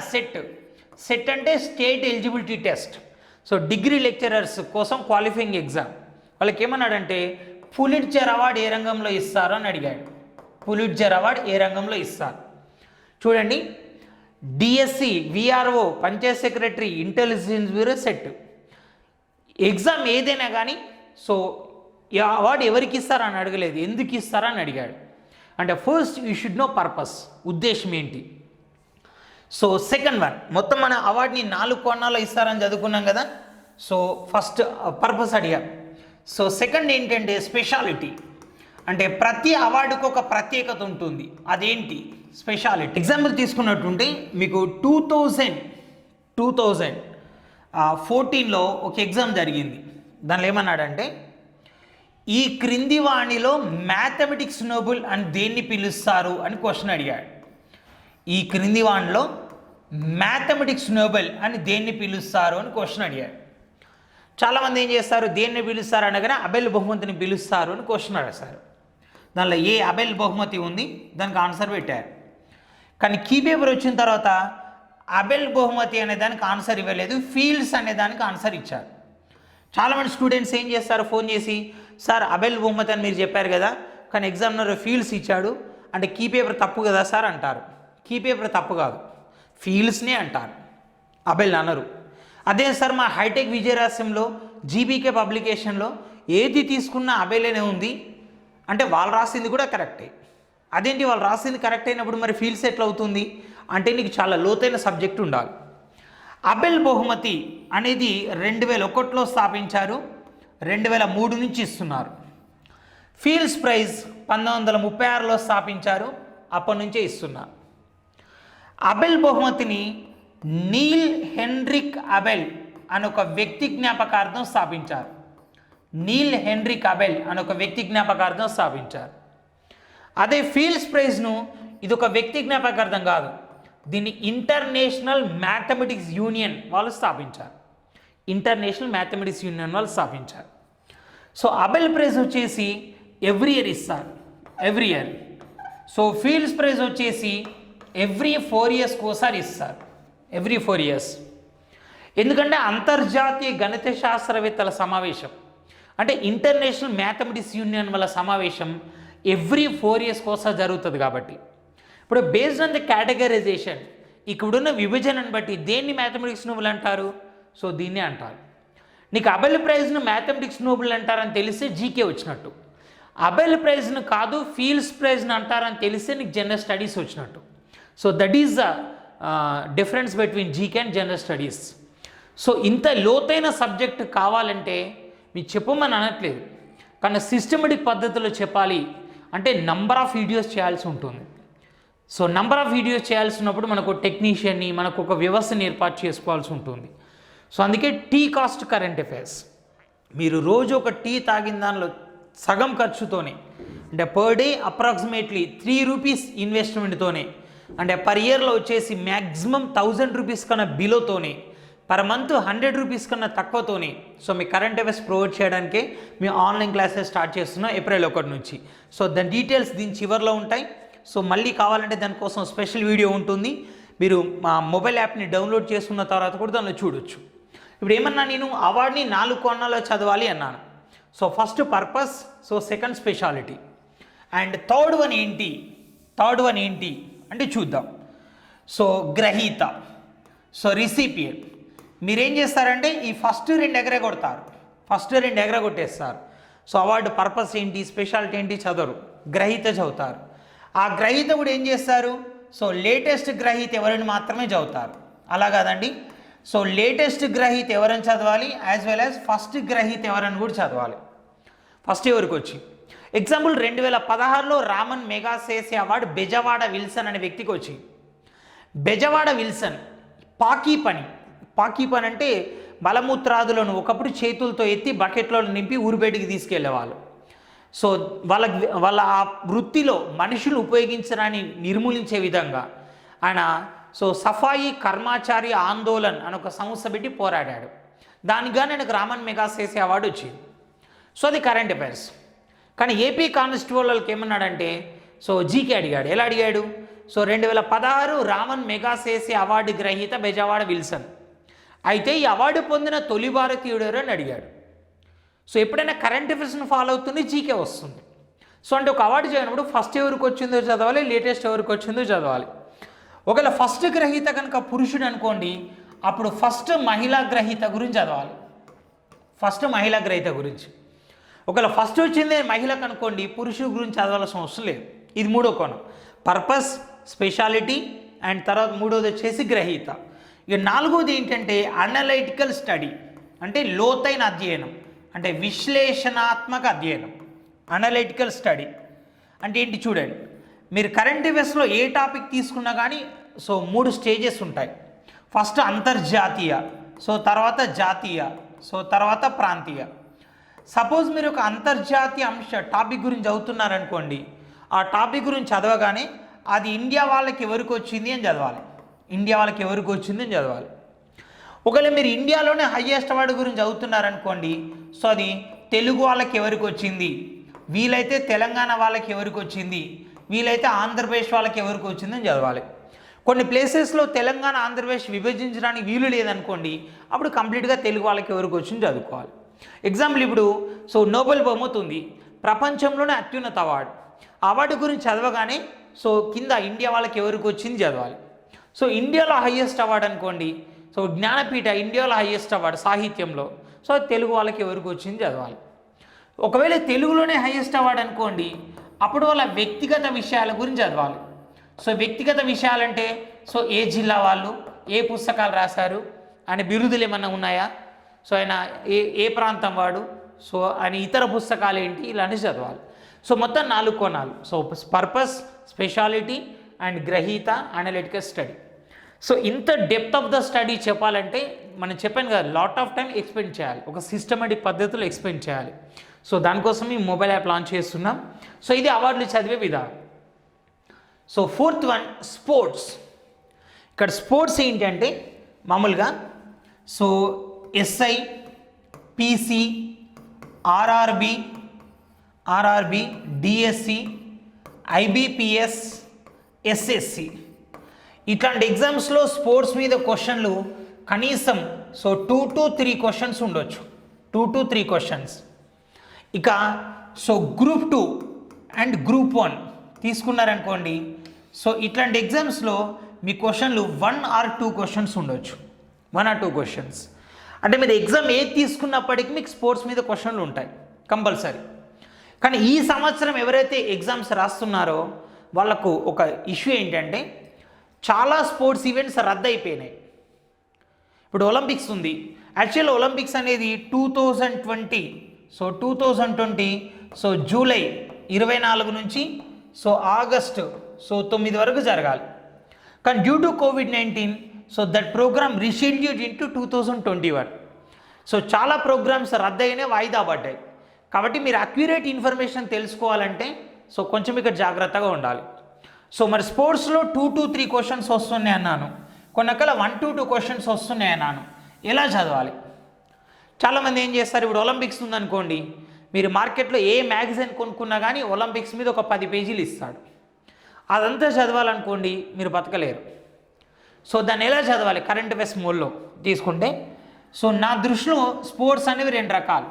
సెట్ అంటే state eligibility test. So degree lecturers కోసం క్వాలిఫైయింగ్ ఎగ్జామ్. వాళ్ళకి ఏమన్నాడంటే పులిట్జర్ అవార్డు ఏ రంగంలో ఇస్తారు అని అడిగాడు. పులిట్జర్ అవార్డు ఏ రంగంలో ఇస్తారు. చూడండి, DSC, VRO, Panchayat secretary, intelligence bureau, set exam ఏదైనా కానీ సో ఈ అవార్డు ఎవరికి ఇస్తారని అడగలేదు, ఎందుకు ఇస్తారని అడిగాడు. అంటే first you should know purpose, ఉద్దేశం ఏంటి. సో సెకండ్ వన్, మొత్తం మన అవార్డుని 4 కోణాల్లో ఇస్తారని చదువుకున్నాం కదా. సో ఫస్ట్ పర్పస్ అడిగా. సో సెకండ్ ఏంటంటే స్పెషాలిటీ, అంటే ప్రతి అవార్డుకు ఒక ప్రత్యేకత ఉంటుంది, అదేంటి స్పెషాలిటీ. ఎగ్జాంపుల్ తీసుకున్నట్టుంటే మీకు 2014లో ఒక ఎగ్జామ్ జరిగింది. దానిలో ఏమన్నాడంటే ఈ క్రింది వాణిలో మ్యాథమెటిక్స్ నోబెల్ అని దేన్ని పిలుస్తారు అని క్వశ్చన్ అడిగాడు. ఈ క్రింది వాణిలో మ్యాథమెటిక్స్ నోబెల్ అని దేన్ని పిలుస్తారు అని క్వశ్చన్ అడిగాడు. చాలామంది ఏం చేస్తారు, దేన్ని పిలుస్తారు అనగానే అబెల్ బహుమతిని పిలుస్తారు అని క్వశ్చన్ అడిగారు. దానిలో ఏ అబెల్ బహుమతి ఉంది, దానికి ఆన్సర్ పెట్టారు. కానీ కీ పేపర్ వచ్చిన తర్వాత అబెల్ బహుమతి అనే దానికి ఆన్సర్ ఇవ్వలేదు, ఫీల్డ్స్ అనే దానికి ఆన్సర్ ఇచ్చారు. చాలామంది స్టూడెంట్స్ ఏం చేస్తారు, ఫోన్ చేసి సార్ అబెల్ బహుమతి అని మీరు చెప్పారు కదా, కానీ ఎగ్జామినర్ ఫీల్డ్స్ ఇచ్చాడు అంటే కీ పేపర్ తప్పు కదా సార్ అంటారు. కీ పేపర్ తప్పు కాదు, ఫీల్డ్స్నే అంటారు, అబెల్ అనరు. అదే సార్ మా హైటెక్ విజయరాశ్యంలో జీబీకే పబ్లికేషన్లో ఏది తీసుకున్నా అబెలేనే ఉంది అంటే వాళ్ళు రాసింది కూడా కరెక్టే. అదేంటి వాళ్ళు రాసింది కరెక్ట్ అయినప్పుడు మరి ఫీల్డ్స్ ఎట్లా అవుతుంది అంటే నీకు చాలా లోతైన సబ్జెక్ట్ ఉండాలి. అబెల్ బహుమతి అనేది 2001లో స్థాపించారు, 2003 నుంచి ఇస్తున్నారు. ఫీల్డ్స్ ప్రైజ్ 1936లో స్థాపించారు, అప్పటి నుంచే ఇస్తున్నారు. అబెల్ బహుమతిని నీల్ హెన్రిక్ అబెల్ అని ఒక వ్యక్తి జ్ఞాపకార్థం స్థాపించారు. నీల్ హెన్రిక్ అబెల్ అని ఒక వ్యక్తి జ్ఞాపకార్థం స్థాపించారు. అదే ఫీల్డ్స్ ప్రైజ్ను ఇది ఒక వ్యక్తి జ్ఞాపకార్థం కాదు, దీన్ని ఇంటర్నేషనల్ మ్యాథమెటిక్స్ యూనియన్ వాళ్ళు స్థాపించారు. ఇంటర్నేషనల్ మ్యాథమెటిక్స్ యూనియన్ వాళ్ళు స్థాపించారు. సో అబెల్ ప్రైజ్ వచ్చేసి ఎవ్రీ ఇయర్ ఇస్తారు, every year. So Fields prize వచ్చేసి ఎవ్రీ 4 ఇయర్స్కి ఒకసారి ఇస్తారు, ఎవ్రీ 4 ఇయర్స్. ఎందుకంటే అంతర్జాతీయ గణిత శాస్త్రవేత్తల సమావేశం అంటే ఇంటర్నేషనల్ మ్యాథమెటిక్స్ యూనియన్ వాళ్ళ సమావేశం ఎవ్రీ 4 ఇయర్స్కి ఒకసారి జరుగుతుంది కాబట్టి. ఇప్పుడు బేస్డ్ ఆన్ ద కేటగరైజేషన్, ఇక్కడున్న విభజనను బట్టి దేన్ని మ్యాథమెటిక్స్ నోబెల్ అంటారు, సో దీన్నే అంటారు. నీకు అబెల్ ప్రైజ్ను మ్యాథమెటిక్స్ నోబెల్ అంటారని తెలిస్తే జీకే వచ్చినట్టు, అబెల్ ప్రైజ్ను కాదు ఫీల్డ్స్ ప్రైజ్ను అంటారని తెలిస్తే నీకు జనరల్ స్టడీస్ వచ్చినట్టు. So that is the difference between GK and general studies. So ఇంత లోతైన సబ్జెక్ట్ కావాలంటే మీకు చెప్పమని అనట్లేదు, కానీ సిస్టమేటిక్ పద్ధతిలో చెప్పాలి అంటే నంబర్ ఆఫ్ వీడియోస్ చేయాల్సి ఉంటుంది. సో నంబర్ ఆఫ్ వీడియోస్ చేయాల్సి ఉన్నప్పుడు మనకు టెక్నీషియన్ని, మనకు ఒక వ్యవస్థని ఏర్పాటు చేసుకోవాల్సి ఉంటుంది. సో అందుకే టీ కాస్ట్ కరెంట్ అఫైర్స్, మీరు రోజు ఒక టీ తాగిన దానిలో సగం ఖర్చుతోనే అంటే పర్ డే అప్రాక్సిమేట్లీ 3 రూపీస్ ఇన్వెస్ట్మెంట్తోనే అంటే పర్ ఇయర్లో వచ్చేసి మ్యాక్సిమం 1000 రూపీస్ కన్నా బిలోతోనే, పర్ మంత్ 100 రూపీస్ కన్నా తక్కువతోనే సో మీ కరెంట్ అఫైర్స్ ప్రొవైడ్ చేయడానికే మేము ఆన్లైన్ క్లాసెస్ స్టార్ట్ చేస్తున్నాం ఏప్రిల్ 1 నుంచి. సో దాని డీటెయిల్స్ దీని చివరిలో ఉంటాయి. సో మళ్ళీ కావాలంటే దానికోసం స్పెషల్ వీడియో ఉంటుంది, మీరు మా మొబైల్ యాప్ని డౌన్లోడ్ చేసుకున్న తర్వాత కూడా దానిలో చూడొచ్చు. ఇప్పుడు ఏమన్నా నేను అవార్డుని 4 కోణాల్లో చదవాలి అన్నాను. So first purpose, so second speciality, and third one ఏంటి అంటే చూద్దాం. సో గ్రహీత, సో రిసిపియెంట్. మీరేం చేస్తారంటే ఈ ఫస్ట్ 2 ఎగరగొట్టేస్తారు. సో అవార్డు పర్పస్ ఏంటి, స్పెషాలిటీ ఏంటి చదవరు, గ్రహీత చదువుతారు. ఆ గ్రహీత కూడా ఏం చేస్తారు, సో లేటెస్ట్ గ్రహీత ఎవరిని మాత్రమే చదువుతారు. అలా కాదండి, సో లేటెస్ట్ గ్రహీత ఎవరని చదవాలి, యాజ్ వెల్ యాజ్ ఫస్ట్ గ్రహీత ఎవరని కూడా చదవాలి. ఫస్ట్ ఎవరికి వచ్చి ఎగ్జాంపుల్ 2016లో Raman Magsaysay award Bezawada Wilson అనే వ్యక్తికి వచ్చి, బెజవాడ విల్సన్ పాకీపన్ అంటే మలమూత్రాదులను ఒకప్పుడు చేతులతో ఎత్తి బకెట్లో నింపి ఊరు బయటికి తీసుకెళ్లేవాళ్ళు. సో వాళ్ళ ఆ వృత్తిలో మనుషులు ఉపయోగించడాన్ని నిర్మూలించే విధంగా ఆయన సఫాయి కర్మచారి ఆందోళన్ అని ఒక సంస్థ పెట్టి పోరాడాడు. దానిగా ఆయనకు రామన్ మెగాసేసే అవార్డు వచ్చింది. సో అది కరెంట్ అఫైర్స్. కానీ ఏపీ కానిస్టేబుల్ వాళ్ళకి ఏమన్నాడంటే జీకే అడిగాడు. ఎలా అడిగాడు? 2016 రామన్ మెగాసేసే అవార్డు గ్రహీత బెజవాడ విల్సన్. అయితే ఈ అవార్డు పొందిన తొలి భారతీయుడు అని అడిగాడు. ఎప్పుడైనా కరెంట్ అఫైర్స్ని ఫాలో అవుతుంది జీకే వస్తుంది. అంటే ఒక అవార్డు చేయనప్పుడు ఫస్ట్ ఎవరికి వచ్చిందో చదవాలి, లేటెస్ట్ ఎవరికి వచ్చిందో చదవాలి. ఒకవేళ ఫస్ట్ గ్రహీత కనుక పురుషుడు అనుకోండి, అప్పుడు ఫస్ట్ మహిళా గ్రహీత గురించి చదవాలి. ఫస్ట్ మహిళా గ్రహీత గురించి. ఒకవేళ ఫస్ట్ వచ్చిందే మహిళకు అనుకోండి, పురుషుడు గురించి చదవాల్సిన అవసరం లేదు. ఇది మూడో కోణం. పర్పస్, స్పెషాలిటీ అండ్ తర్వాత మూడోది వచ్చేసి గ్రహీత. ఇక నాలుగోది ఏంటంటే అనలైటికల్ స్టడీ, అంటే లోతైన అధ్యయనం, అంటే విశ్లేషణాత్మక అధ్యయనం. అనలైటికల్ స్టడీ అంటే ఏంటి చూడండి, మీరు కరెంట్ అఫైర్స్లో ఏ టాపిక్ తీసుకున్నా కానీ 3 స్టేజెస్ ఉంటాయి. ఫస్ట్ అంతర్జాతీయ, తర్వాత జాతీయ, తర్వాత ప్రాంతీయ. సపోజ్ మీరు ఒక అంతర్జాతీయ టాపిక్ గురించి చదువుతున్నారనుకోండి, ఆ టాపిక్ గురించి చదవగానే అది ఇండియా వాళ్ళకి ఎవరికి వచ్చింది అని చదవాలి. ఇండియా వాళ్ళకి ఎవరికి వచ్చింది అని చదవాలి. ఒకవేళ మీరు ఇండియాలోనే హయ్యెస్ట్ అవార్డు గురించి చదువుతున్నారనుకోండి, అది తెలుగు వాళ్ళకి ఎవరికి వచ్చింది, వీలైతే తెలంగాణ వాళ్ళకి ఎవరికి వచ్చింది, వీలైతే ఆంధ్రప్రదేశ్ వాళ్ళకి ఎవరికి వచ్చిందని చదవాలి. కొన్ని ప్లేసెస్లో తెలంగాణ ఆంధ్రప్రదేశ్ విభజించడానికి వీలు లేదనుకోండి, అప్పుడు కంప్లీట్గా తెలుగు వాళ్ళకి ఎవరికి వచ్చింది చదువుకోవాలి. ఎగ్జాంపుల్ ఇప్పుడు నోబెల్ బహుమతి ఉంది, ప్రపంచంలోనే అత్యున్నత అవార్డు. అవార్డు గురించి చదవగానే కింద ఇండియా వాళ్ళకి ఎవరికి వచ్చింది చదవాలి. ఇండియాలో హయ్యెస్ట్ అవార్డు అనుకోండి, జ్ఞానపీఠ ఇండియాలో హయ్యెస్ట్ అవార్డు సాహిత్యంలో, తెలుగు వాళ్ళకి ఎవరికి వచ్చింది చదవాలి. ఒకవేళ తెలుగులోనే హయ్యెస్ట్ అవార్డు అనుకోండి, అప్పుడు వాళ్ళ వ్యక్తిగత విషయాల గురించి చదవాలి. వ్యక్తిగత విషయాలంటే ఏ జిల్లా వాళ్ళు, ఏ పుస్తకాలు రాశారు, ఆయన బిరుదులు ఏమన్నా ఉన్నాయా, ఆయన ఏ ప్రాంతం వాడు, ఆయన ఇతర పుస్తకాలు ఏంటి, ఇలాంటివి చదవాలి. మొత్తం 4 కోణాలు. పర్పస్, స్పెషాలిటీ అండ్ గ్రహీత, అనలిటికల్ స్టడీ. ఇంత డెప్త్ ఆఫ్ ద స్టడీ చెప్పాలంటే మనం చెప్పాను కదా, లాట్ ఆఫ్ టైం ఎక్స్పెండ్ చేయాలి, ఒక సిస్టమేటిక్ పద్ధతిలో ఎక్స్పెండ్ చేయాలి. దానికోసం ఈ మొబైల్ యాప్ లాంచ్ చేస్తున్నాం. ఇది అవార్డులు చదివే విధానం. Fourth one sports. ఇక్కడ స్పోర్ట్స్ ఏంటంటే మామూలుగా SI, PC, RRB, DSC, IBPS, SSC ఇట్లాంటి ఎగ్జామ్స్లో స్పోర్ట్స్ మీద క్వశ్చన్లు కనీసం 2 to 3 క్వశ్చన్స్ ఉండొచ్చు. 2 to 3 క్వశ్చన్స్. ఇక గ్రూప్ 2 అండ్ గ్రూప్ 1 తీసుకున్నారనుకోండి, ఇట్లాంటి ఎగ్జామ్స్లో మీ క్వశ్చన్లు 1 or 2 క్వశ్చన్స్ ఉండొచ్చు. 1 or 2 క్వశ్చన్స్. అంటే మీరు ఎగ్జామ్ ఏది తీసుకున్నప్పటికీ మీకు స్పోర్ట్స్ మీద క్వశ్చన్లు ఉంటాయి కంపల్సరీ. కానీ ఈ సంవత్సరం ఎవరైతే ఎగ్జామ్స్ రాస్తున్నారో వాళ్ళకు ఒక ఇష్యూ ఏంటంటే చాలా స్పోర్ట్స్ ఈవెంట్స్ రద్దు అయిపోయినాయి. ఇప్పుడు ఒలింపిక్స్ ఉంది. యాక్చువల్ ఒలింపిక్స్ అనేది 2020 జూలై 24 నుంచి ఆగస్టు 9 వరకు జరగాలి. కానీ due to covid that programme rescheduled in to 2021. చాలా ప్రోగ్రామ్స్ రద్దయినాయి, వాయిదా పడ్డాయి. కాబట్టి మీరు అక్యురేట్ ఇన్ఫర్మేషన్ తెలుసుకోవాలంటే కొంచెం ఇక్కడ జాగ్రత్తగా ఉండాలి. మరి స్పోర్ట్స్లో 2 to 3 క్వశ్చన్స్ వస్తున్నాయి అన్నాను, కొన్నకల 1 to 2 క్వశ్చన్స్ వస్తున్నాయి అన్నాను. ఎలా చదవాలి? చాలామంది ఏం చేస్తారు, ఇప్పుడు ఒలింపిక్స్ ఉందనుకోండి, మీరు మార్కెట్లో ఏ మ్యాగజైన్ కొనుక్కున్నా కానీ ఒలింపిక్స్ మీద ఒక 10 పేజీలు ఇస్తాడు. అదంతా చదవాలనుకోండి మీరు బతకలేరు. దాన్ని ఎలా చదవాలి? కరెంట్ అఫైర్స్ మోడ్లో తీసుకుంటే నా దృష్టిలో స్పోర్ట్స్ అనేవి 2 రకాలు.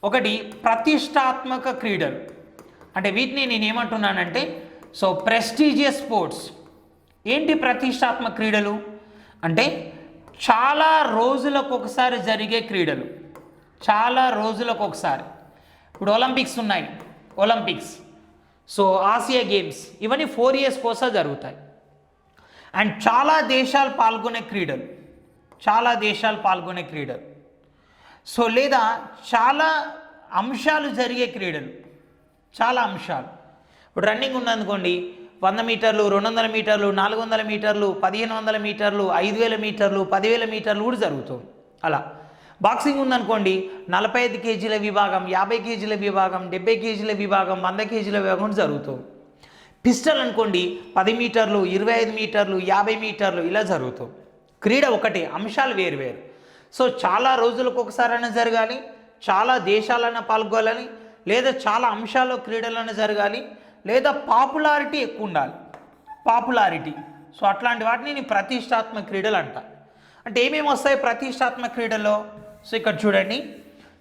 ఒకటి ప్రతిష్టాత్మక క్రీడలు, అంటే వీటిని నేను ఏమంటున్నానంటే ప్రెస్టీజియస్ స్పోర్ట్స్. ఏంటి ప్రతిష్టాత్మక క్రీడలు అంటే చాలా రోజులకు ఒకసారి జరిగే క్రీడలు, చాలా రోజులకు ఒకసారి. ఇప్పుడు ఒలింపిక్స్ ఉన్నాయి, ఒలింపిక్స్, ఆసియా గేమ్స్, ఇవన్నీ 4 years కోసం జరుగుతాయి. అండ్ చాలా దేశాలు పాల్గొనే క్రీడలు, చాలా దేశాలు పాల్గొనే క్రీడలు. లేదా చాలా అంశాలు జరిగే క్రీడలు, చాలా అంశాలు. ఇప్పుడు రన్నింగ్ ఉందనుకోండి, 100 మీటర్లు, 200 మీటర్లు, 400 మీటర్లు, 1500 మీటర్లు, 5000 మీటర్లు, 10,000 మీటర్లు కూడా జరుగుతుంది. అలా బాక్సింగ్ ఉందనుకోండి, 45 కేజీల విభాగం, 50 కేజీల విభాగం, 70 కేజీల విభాగం, 100 కేజీల విభాగం జరుగుతుంది. పిస్టల్ అనుకోండి 10 మీటర్లు, 25 మీటర్లు, 50 మీటర్లు ఇలా జరుగుతుంది. క్రీడ ఒకటే, అంశాలు వేరు. సో చాలా రోజులకు ఒకసారైనా జరగాలి, చాలా దేశాలైనా పాల్గొనాలి, లేదా చాలా అంశాలు క్రీడలైనా జరగాలి, లేదా పాపులారిటీ ఎక్కువ ఉండాలి. పాపులారిటీ. సో అట్లాంటి వాటిని నేను ప్రతిష్టాత్మక క్రీడలు అంట. అంటే ఏమేమి వస్తాయి ప్రతిష్టాత్మక క్రీడల్లో? సో ఇక్కడ చూడండి.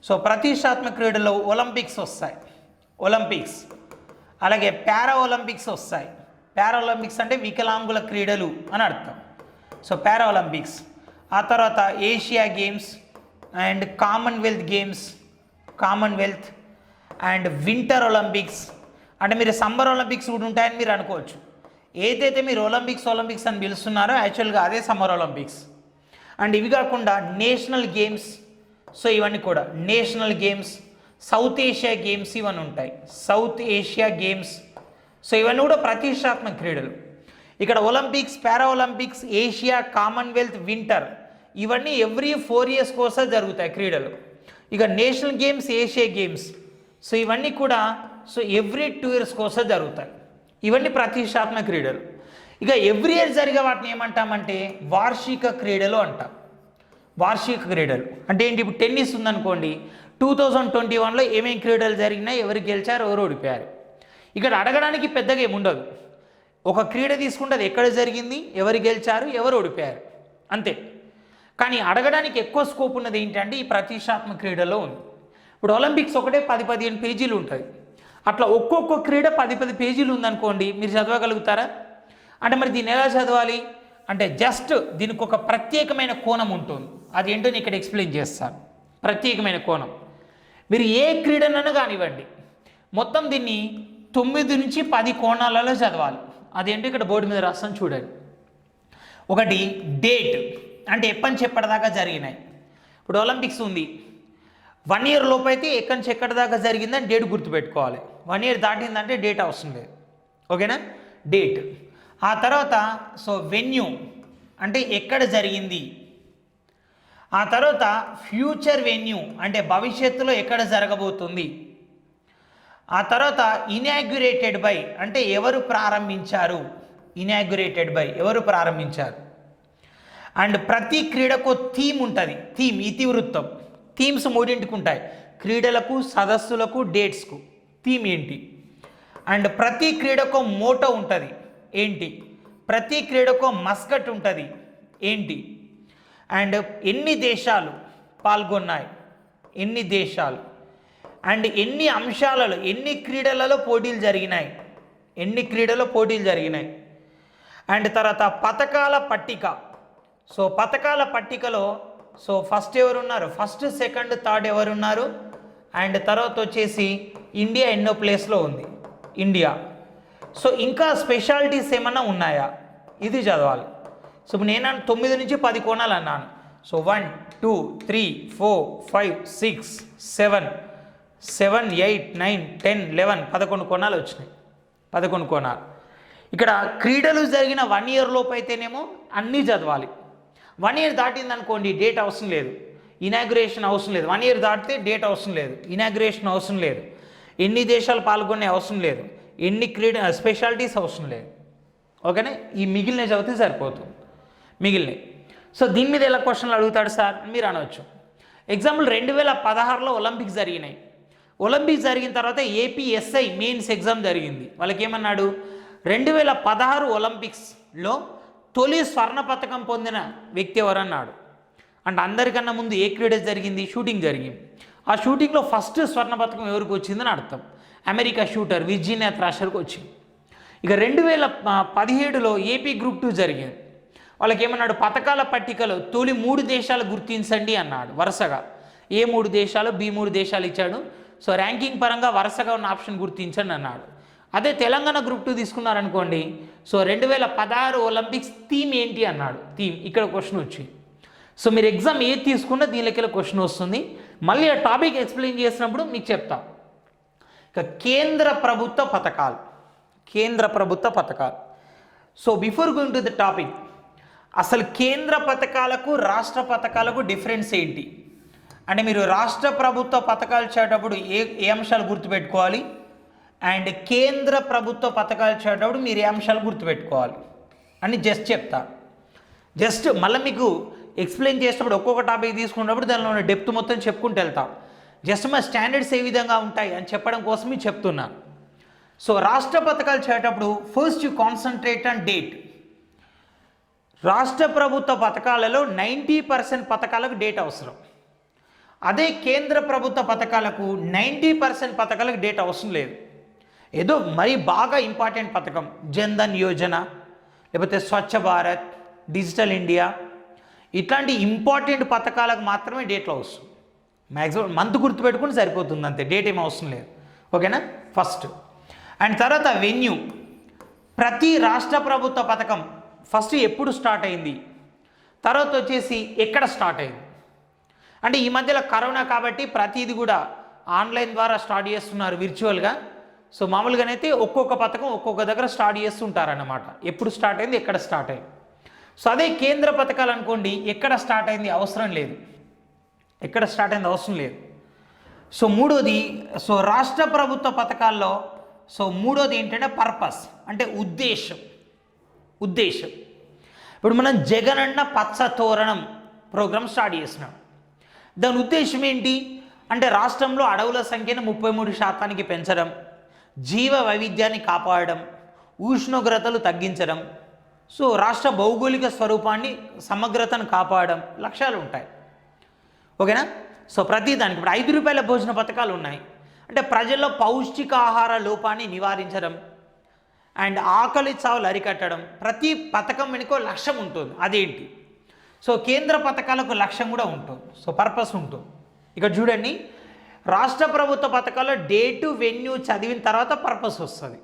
సో ప్రతిష్టాత్మక క్రీడల్లో ఒలింపిక్స్ వస్తాయి, ఒలింపిక్స్. అలాగే పారా ఒలింపిక్స్ వస్తాయి. పారా ఒలింపిక్స్ అంటే వికలాంగుల క్రీడలు అని అర్థం. సో పారా ఒలింపిక్స్. ఆ తర్వాత Asia games and Commonwealth games, Commonwealth and winter Olympics. అంటే మీరు సమ్మర్ ఒలింపిక్స్ కూడా ఉంటాయని మీరు అనుకోవచ్చు. ఏదైతే మీరు ఒలింపిక్స్ అని పిలుస్తున్నారో యాక్చువల్గా అదే సమ్మర్ ఒలింపిక్స్. అండ్ ఇవి కాకుండా నేషనల్ గేమ్స్. సో ఇవన్నీ కూడా national games, south Asia games ఇవన్నీ ఉంటాయి, సౌత్ ఏషియా గేమ్స్. సో ఇవన్నీ కూడా ప్రతిష్టాత్మక క్రీడలు. ఇక్కడ ఒలింపిక్స్, పారా ఒలింపిక్స్, ఏషియా, కామన్వెల్త్, వింటర్ ఇవన్నీ ఎవ్రీ 4 years కోసం జరుగుతాయి క్రీడలు. ఇక national games, Asia games, so ఇవన్నీ కూడా సో ఎవ్రీ 2 years కోసం జరుగుతాయి. ఇవన్నీ ప్రతిష్టాత్మక క్రీడలు. ఇక ఎవ్రీ ఇయర్ జరిగే వాటిని ఏమంటామంటే వార్షిక క్రీడలు అంటాం. వార్షిక క్రీడలు అంటే ఏంటి? ఇప్పుడు టెన్నిస్ ఉందనుకోండి, 2021లో ఏమేమి క్రీడలు జరిగినాయి, ఎవరు గెలిచారు, ఎవరు ఓడిపోయారు. ఇక్కడ అడగడానికి పెద్దగా ఏముండదు. ఒక క్రీడ తీసుకుంటే అది ఎక్కడ జరిగింది, ఎవరు గెలిచారు, ఎవరు ఓడిపోయారు, అంతే. కానీ అడగడానికి ఎక్కువ స్కోప్ ఉన్నది ఏంటంటే ఈ ప్రతిష్టాత్మక క్రీడలో ఉంది. ఇప్పుడు ఒలింపిక్స్ ఒకటే 10-15 పేజీలు ఉంటుంది. అట్లా ఒక్కొక్క క్రీడ 10-10 పేజీలు ఉందనుకోండి, మీరు చదవగలుగుతారా? అంటే మరి దీన్ని ఎలా చదవాలి అంటే జస్ట్ దీనికి ఒక ప్రత్యేకమైన కోణం ఉంటుంది. అది ఏంటో నేను ఇక్కడ ఎక్స్ప్లెయిన్ చేస్తాను. ప్రత్యేకమైన కోణం. మీరు ఏ క్రీడనైనా కానివ్వండి, మొత్తం దీన్ని 9 నుంచి 10 కోణాలలో చదవాలి. అదేంటో ఇక్కడ బోర్డు మీద రాస్తాను చూడండి. ఒకటి డేట్, అంటే ఎప్పటి నుంచి ఎప్పటిదాకా జరిగినాయి. ఇప్పుడు ఒలింపిక్స్ ఉంది, 1 year లోపు అయితే ఎక్కడి నుంచి ఎక్కడి దాకా జరిగిందని డేట్ గుర్తుపెట్టుకోవాలి. 1 year దాటిందంటే డేట్ అవసరం లేదు, ఓకేనా? డేట్. ఆ తర్వాత సో వెన్యూ అంటే ఎక్కడ జరిగింది. ఆ తర్వాత ఫ్యూచర్ వెన్యూ అంటే భవిష్యత్తులో ఎక్కడ జరగబోతుంది. ఆ తర్వాత ఇనాగ్యురేటెడ్ బై అంటే ఎవరు ప్రారంభించారు, ఇనాగ్యురేటెడ్ బై ఎవరు ప్రారంభించారు. అండ్ ప్రతి క్రీడకు థీమ్ ఉంటుంది, థీమ్ ఇతివృత్తం. థీమ్స్ 3 ఉంటాయి, క్రీడలకు, సదస్సులకు, డేట్స్కు. థీమ్ ఏంటి? అండ్ ప్రతి క్రీడకు మోటో ఉంటుంది, ఏంటి? ప్రతి క్రీడకు మస్కట్ ఉంటుంది, ఏంటి? అండ్ ఎన్ని దేశాలు పాల్గొన్నాయి, ఎన్ని దేశాలు. అండ్ ఎన్ని అంశాలలో, ఎన్ని క్రీడలలో పోటీలు జరిగినాయి, ఎన్ని క్రీడలో పోటీలు జరిగినాయి. అండ్ తర్వాత పథకాల పట్టిక. సో పథకాల పట్టికలో సో ఫస్ట్ ఎవరున్నారు, ఫస్ట్, సెకండ్, థర్డ్ ఎవరున్నారు. అండ్ తర్వాత వచ్చేసి ఇండియా ఎన్నో ప్లేస్లో ఉంది, ఇండియా. సో ఇంకా స్పెషాలిటీస్ ఏమన్నా ఉన్నాయా, ఇది చదవాలి. సో నేను 9 నుంచి 10 కోణాలు అన్నాను. సో 1, 2, 3, 4, 5, 6, 7, 8, 9, 10, 11, 11 కోణాలు వచ్చినాయి, 11 కోణాలు. ఇక్కడ క్రీడలు జరిగిన 1 year లోపు అయితేనేమో అన్నీ చదవాలి. 1 year దాటిందనుకోండి డేట్ అవసరం లేదు, ఇనాగ్యురేషన్ అవసరం లేదు. 1 year దాటితే డేట్ అవసరం లేదు, ఇనాగ్యురేషన్ అవసరం లేదు, ఎన్ని దేశాలు పాల్గొనే అవసరం లేదు, ఎన్ని క్రీడ స్పెషాలిటీస్ అవసరం లేదు, ఓకేనా? ఈ మిగిలిన చదివితే సరిపోతుంది, మిగిలినవి. సో దీని మీద ఎలా క్వశ్చన్లు అడుగుతాడు సార్ మీరు అనవచ్చు. ఎగ్జాంపుల్ 2016లో ఒలింపిక్స్ జరిగినాయి. ఒలింపిక్స్ జరిగిన తర్వాత ఏపీఎస్ఐ మెయిన్స్ ఎగ్జామ్ జరిగింది. వాళ్ళకి ఏమన్నాడు, 2016 ఒలింపిక్స్లో తొలి స్వర్ణ పథకం పొందిన వ్యక్తి ఎవరన్నాడు. అంటే అందరికన్నా ముందు ఏ క్రీడ జరిగింది, షూటింగ్ జరిగింది. ఆ షూటింగ్లో ఫస్ట్ స్వర్ణ పథకం ఎవరికి వచ్చిందని అర్థం. అమెరికా షూటర్ విర్జీనియా థ్రాషర్కి వచ్చింది. ఇక 2017లో ఏపీ గ్రూప్ 2 జరిగింది. వాళ్ళకి ఏమన్నాడు, పథకాల పట్టికలో తొలి 3 దేశాలు గుర్తించండి అన్నాడు వరుసగా. ఏ 3 దేశాలు, బి 3 దేశాలు ఇచ్చాడు. సో ర్యాంకింగ్ పరంగా వరుసగా ఉన్న ఆప్షన్ గుర్తించండి అన్నాడు. అదే తెలంగాణ గ్రూప్ 2 తీసుకున్నారనుకోండి, సో 2016 ఒలింపిక్స్ థీమ్ ఏంటి అన్నాడు. థీమ్ ఇక్కడ క్వశ్చన్ వచ్చింది. సో మీరు ఎగ్జామ్ ఏది తీసుకున్నా దీనిలోకి క్వశ్చన్ వస్తుంది. మళ్ళీ ఆ టాపిక్ ఎక్స్ప్లెయిన్ చేసినప్పుడు మీకు చెప్తా. ఇక కేంద్ర ప్రభుత్వ పథకాలు, కేంద్ర ప్రభుత్వ పథకాలు. So before going to the topic, అసలు కేంద్ర పథకాలకు రాష్ట్ర పథకాలకు డిఫరెన్స్ ఏంటి అంటే మీరు రాష్ట్ర ప్రభుత్వ పథకాలు చేసేటప్పుడు ఏ అంశాలు గుర్తుపెట్టుకోవాలి అండ్ కేంద్ర ప్రభుత్వ పథకాలు చేసేటప్పుడు మీరు ఏ అంశాలు గుర్తుపెట్టుకోవాలి అని జస్ట్ చెప్తా. జస్ట్ మళ్ళీ మీకు ఎక్స్ప్లెయిన్ చేసేటప్పుడు ఒక్కొక్క టాపిక్ తీసుకున్నప్పుడు దానిలో ఉన్న డెప్త్ మొత్తం చెప్పుకుంటూ వెళ్తాం. జస్ట్ మా స్టాండర్డ్స్ ఏ విధంగా ఉంటాయి అని చెప్పడం కోసం మీకు చెప్తున్నాను. సో రాష్ట్ర పథకాలు చేసేటప్పుడు first you concentrate on date. రాష్ట్ర ప్రభుత్వ పథకాలలో 90% పథకాలకు డేట్ అవసరం. అదే కేంద్ర ప్రభుత్వ పథకాలకు 90% పథకాలకు డేట్ అవసరం లేదు. ఏదో మరీ బాగా ఇంపార్టెంట్ పథకం జన్ధన్ యోజన లేకపోతే స్వచ్ఛ భారత్, డిజిటల్ ఇండియా ఇట్లాంటి ఇంపార్టెంట్ పథకాలకు మాత్రమే డేట్లు అవసరం. మ్యాక్సిమం మంత్ గుర్తుపెట్టుకుని సరిపోతుంది అంతే, డేట్ ఏం అవసరం లేదు. ఓకేనా ఫస్ట్. అండ్ తర్వాత వెన్యూ. ప్రతి రాష్ట్ర ప్రభుత్వ పథకం ఫస్ట్ ఎప్పుడు స్టార్ట్ అయింది, తర్వాత వచ్చేసి ఎక్కడ స్టార్ట్ అయింది. అంటే ఈ మధ్యలో కరోనా కాబట్టి ప్రతిది కూడా ఆన్లైన్ ద్వారా స్టార్ట్ చేస్తున్నారు విర్చువల్గా. సో మామూలుగానైతే ఒక్కొక్క పథకం ఒక్కొక్క దగ్గర స్టార్ట్ చేస్తుంటారన్నమాట. ఎప్పుడు స్టార్ట్ అయింది, ఎక్కడ స్టార్ట్ అయింది. సో అదే కేంద్ర పథకాలు అనుకోండి, ఎక్కడ స్టార్ట్ అయింది అవసరం లేదు, ఎక్కడ స్టార్ట్ అయింది అవసరం లేదు. సో మూడోది, సో రాష్ట్ర ప్రభుత్వ పథకాల్లో సో మూడోది ఏంటంటే పర్పస్, అంటే ఉద్దేశం. ఇప్పుడు మనం జగనన్న పచ్చ తోరణం ప్రోగ్రామ్ స్టార్ట్ చేసినాం. దాని ఉద్దేశం ఏంటి అంటే రాష్ట్రంలో అడవుల సంఖ్యను 33% పెంచడం, జీవ వైవిధ్యాన్ని కాపాడడం, ఉష్ణోగ్రతలు తగ్గించడం, సో రాష్ట్ర భౌగోళిక స్వరూపాన్ని సమగ్రతను కాపాడడం లక్ష్యాలు ఉంటాయి. ఓకేనా. సో ప్రతి దానికి ఇప్పుడు 5 రూపాయల భోజన పథకాలు ఉన్నాయి అంటే ప్రజల్లో పౌష్టికాహార లోపాన్ని నివారించడం అండ్ ఆకలి చావులు అరికట్టడం. ప్రతి పథకం వెనుక లక్ష్యం ఉంటుంది. అదేంటి, సో కేంద్ర పథకాలకు లక్ష్యం కూడా ఉంటుంది, సో పర్పస్ ఉంటుంది. ఇక్కడ చూడండి, రాష్ట్ర ప్రభుత్వ పథకాల్లో డేటు వెన్యూ చదివిన తర్వాత పర్పస్ వస్తుంది.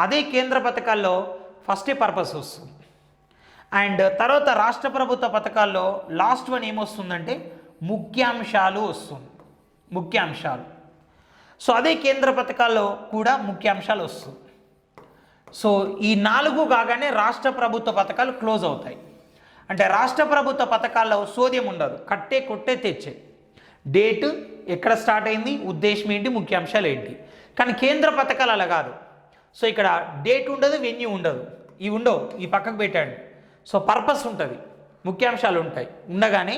అదే కేంద్ర పథకాల్లో ఫస్టే పర్పస్ వస్తుంది. అండ్ తర్వాత రాష్ట్ర ప్రభుత్వ పథకాల్లో లాస్ట్ వన్ ఏమొస్తుందంటే ముఖ్యాంశాలు వస్తుంది, ముఖ్యాంశాలు. సో అదే కేంద్ర పథకాల్లో కూడా ముఖ్యాంశాలు వస్తుంది. సో ఈ 4 కాగానే రాష్ట్ర ప్రభుత్వ పథకాలు క్లోజ్ అవుతాయి. అంటే రాష్ట్ర ప్రభుత్వ పథకాల్లో సోద్యం ఉండదు, కట్టే కొట్టే తెచ్చే. డేటు, ఎక్కడ స్టార్ట్ అయింది, ఉద్దేశం ఏంటి, ముఖ్యాంశాలు ఏంటి. కానీ కేంద్ర పథకాలు అలా కాదు. సో ఇక్కడ డేట్ ఉండదు, వెన్యూ ఉండదు, ఇవి ఉండవు, ఈ పక్కకు పెట్టండి. సో పర్పస్ ఉంటుంది, ముఖ్యాంశాలు ఉంటాయి. ఉండగానే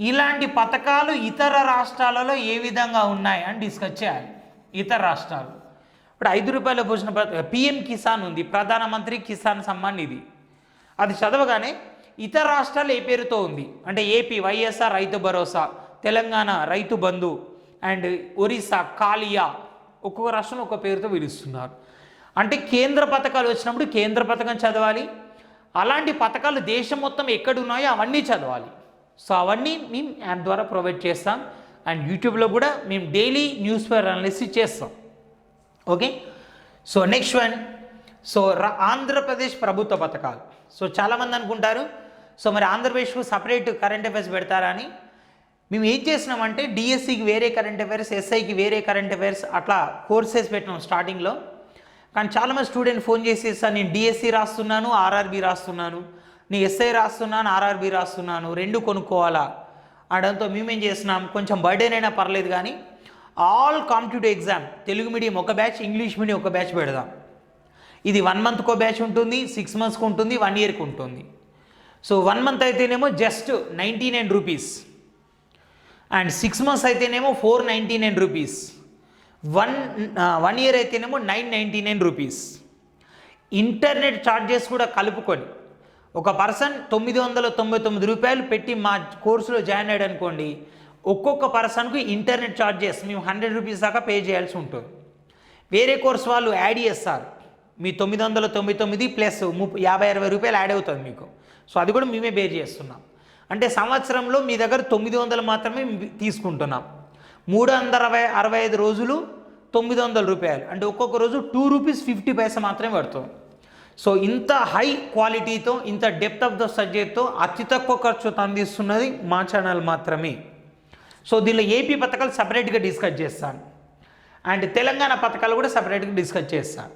ఇలాంటి పథకాలు ఇతర రాష్ట్రాలలో ఏ విధంగా ఉన్నాయి అని డిస్కస్ చేయాలి. ఇతర రాష్ట్రాలు ఇప్పుడు 5 రూపాయల భోజన పథకం, పిఎం కిసాన్ ఉంది, ప్రధానమంత్రి కిసాన్ సమ్మాన్ నిధి. అది చదవగానే ఇతర రాష్ట్రాలు ఏ పేరుతో ఉంది అంటే ఏపీ వైఎస్ఆర్ రైతు భరోసా, తెలంగాణ రైతు బంధు అండ్ ఒరిస్సా కాలియా, ఒక్కొక్క రాష్ట్రం ఒక్కొక్క పేరుతో పిలుస్తున్నారు. అంటే కేంద్ర పథకాలు వచ్చినప్పుడు కేంద్ర పథకం చదవాలి. అలాంటి పథకాలు దేశం మొత్తం ఎక్కడున్నాయో అవన్నీ చదవాలి. సో అవన్నీ మేము యాప్ ద్వారా ప్రొవైడ్ చేస్తాం అండ్ యూట్యూబ్లో కూడా మేము డైలీ న్యూస్ పేపర్ అనాలిసిస్ చేస్తాం. Okay. So next one, so Andhra Pradesh ప్రభుత్వ పథకాలు. సో చాలామంది అనుకుంటారు సో మరి ఆంధ్రప్రదేశ్కు సపరేట్ కరెంట్ అఫైర్స్ పెడతారా అని. మేము ఏం చేసినామంటే డిఎస్సికి వేరే కరెంట్ అఫైర్స్, ఎస్ఐకి వేరే కరెంట్ అఫైర్స్ అట్లా కోర్సెస్ పెట్టినాం స్టార్టింగ్లో. కానీ చాలామంది స్టూడెంట్ ఫోన్ చేసి సార్ నేను డిఎస్సి రాస్తున్నాను, ఆర్ఆర్బి రాస్తున్నాను, నేను ఎస్ఐ రాస్తున్నాను, ఆర్ఆర్బి రాస్తున్నాను, 2 కొనుక్కోవాలా అనడంతో మేమేం చేస్తున్నాం, కొంచెం బర్డెన్ అయినా పర్లేదు కానీ all competitive exam Telugu medium ఒక బ్యాచ్, ఇంగ్లీష్ మీడియం ఒక బ్యాచ్ పెడదాం. ఇది 1 మంత్కో బ్యాచ్ ఉంటుంది, 6 మంత్స్కి ఉంటుంది, 1 ఇయర్కి ఉంటుంది. సో 1 మంత్ అయితేనేమో జస్ట్ 99 రూపీస్ అండ్ 6 మంత్స్ అయితేనేమో 499 రూపీస్, 1 ఇయర్ అయితేనేమో 999 రూపీస్. ఇంటర్నెట్ ఛార్జెస్ కూడా కలుపుకొని ఒక పర్సన్ 999 రూపాయలు పెట్టి మా కోర్సులో జాయిన్ అయ్యాడు అనుకోండి, ఒక్కొక్క పర్సన్కు ఇంటర్నెట్ ఛార్జెస్ మేము 100 రూపీస్ దాకా పే చేయాల్సి ఉంటుంది. వేరే కోర్స్ వాళ్ళు యాడ్ చేస్తారు, మీ 999 ప్లస్ 50-60 రూపాయలు యాడ్ అవుతుంది మీకు. సో అది కూడా మేమే బేర్ చేస్తున్నాం. అంటే సంవత్సరంలో మీ దగ్గర 900 మాత్రమే తీసుకుంటున్నాం. 365 రోజులు 900 రూపాయలు అంటే ఒక్కొక్క రోజు 2 రూపీస్ 50 పైసా మాత్రమే పడుతుంది. సో ఇంత హై క్వాలిటీతో, ఇంత డెప్త్ ఆఫ్ ద సబ్జెక్ట్తో అతి తక్కువ ఖర్చుతో అందిస్తున్నది మా ఛానల్ మాత్రమే. సో దీనిలో ఏపీ పథకాలు సపరేట్గా డిస్కస్ చేస్తాను అండ్ తెలంగాణ పథకాలు కూడా సపరేట్గా డిస్కస్ చేస్తాను.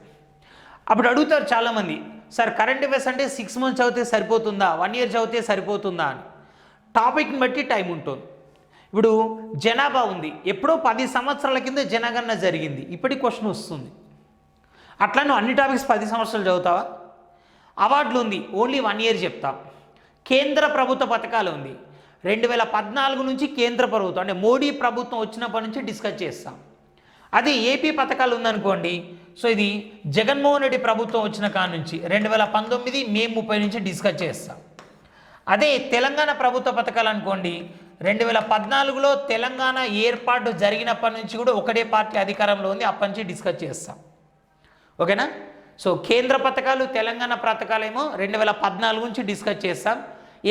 అప్పుడు అడుగుతారు చాలామంది, సార్ కరెంట్ అఫైర్స్ అంటే 6 మంత్స్ చదివితే సరిపోతుందా, 1 ఇయర్ చదివితే సరిపోతుందా అని. టాపిక్ని బట్టి టైం ఉంటుంది. ఇప్పుడు జనాభా ఉంది, ఎప్పుడో 10 సంవత్సరాల కింద జనగణన జరిగింది, ఇప్పటి క్వశ్చన్ వస్తుంది. అట్లా నువ్వు అన్ని టాపిక్స్ 10 సంవత్సరాలు చదువుతావా? అవార్డులు ఉంది, ఓన్లీ 1 ఇయర్ చెప్తాం. కేంద్ర ప్రభుత్వ పథకాలు ఉంది, 2014 నుంచి కేంద్ర ప్రభుత్వం అంటే మోడీ ప్రభుత్వం వచ్చినప్పటి నుంచి డిస్కస్ చేస్తాం. అదే ఏపీ పథకాలు ఉందనుకోండి, సో ఇది జగన్మోహన్ రెడ్డి ప్రభుత్వం వచ్చిన కాడ నుంచి 2019 మే 30 నుంచి డిస్కస్ చేస్తాం. అదే తెలంగాణ ప్రభుత్వ పథకాలు అనుకోండి, 2014లో తెలంగాణ ఏర్పాటు జరిగినప్పటి నుంచి కూడా ఒకటే పార్టీ అధికారంలో ఉంది, అప్పటి నుంచి డిస్కస్ చేస్తాం. ఓకేనా? సో కేంద్ర పథకాలు తెలంగాణ పథకాలేమో 2014 నుంచి డిస్కస్ చేస్తాం.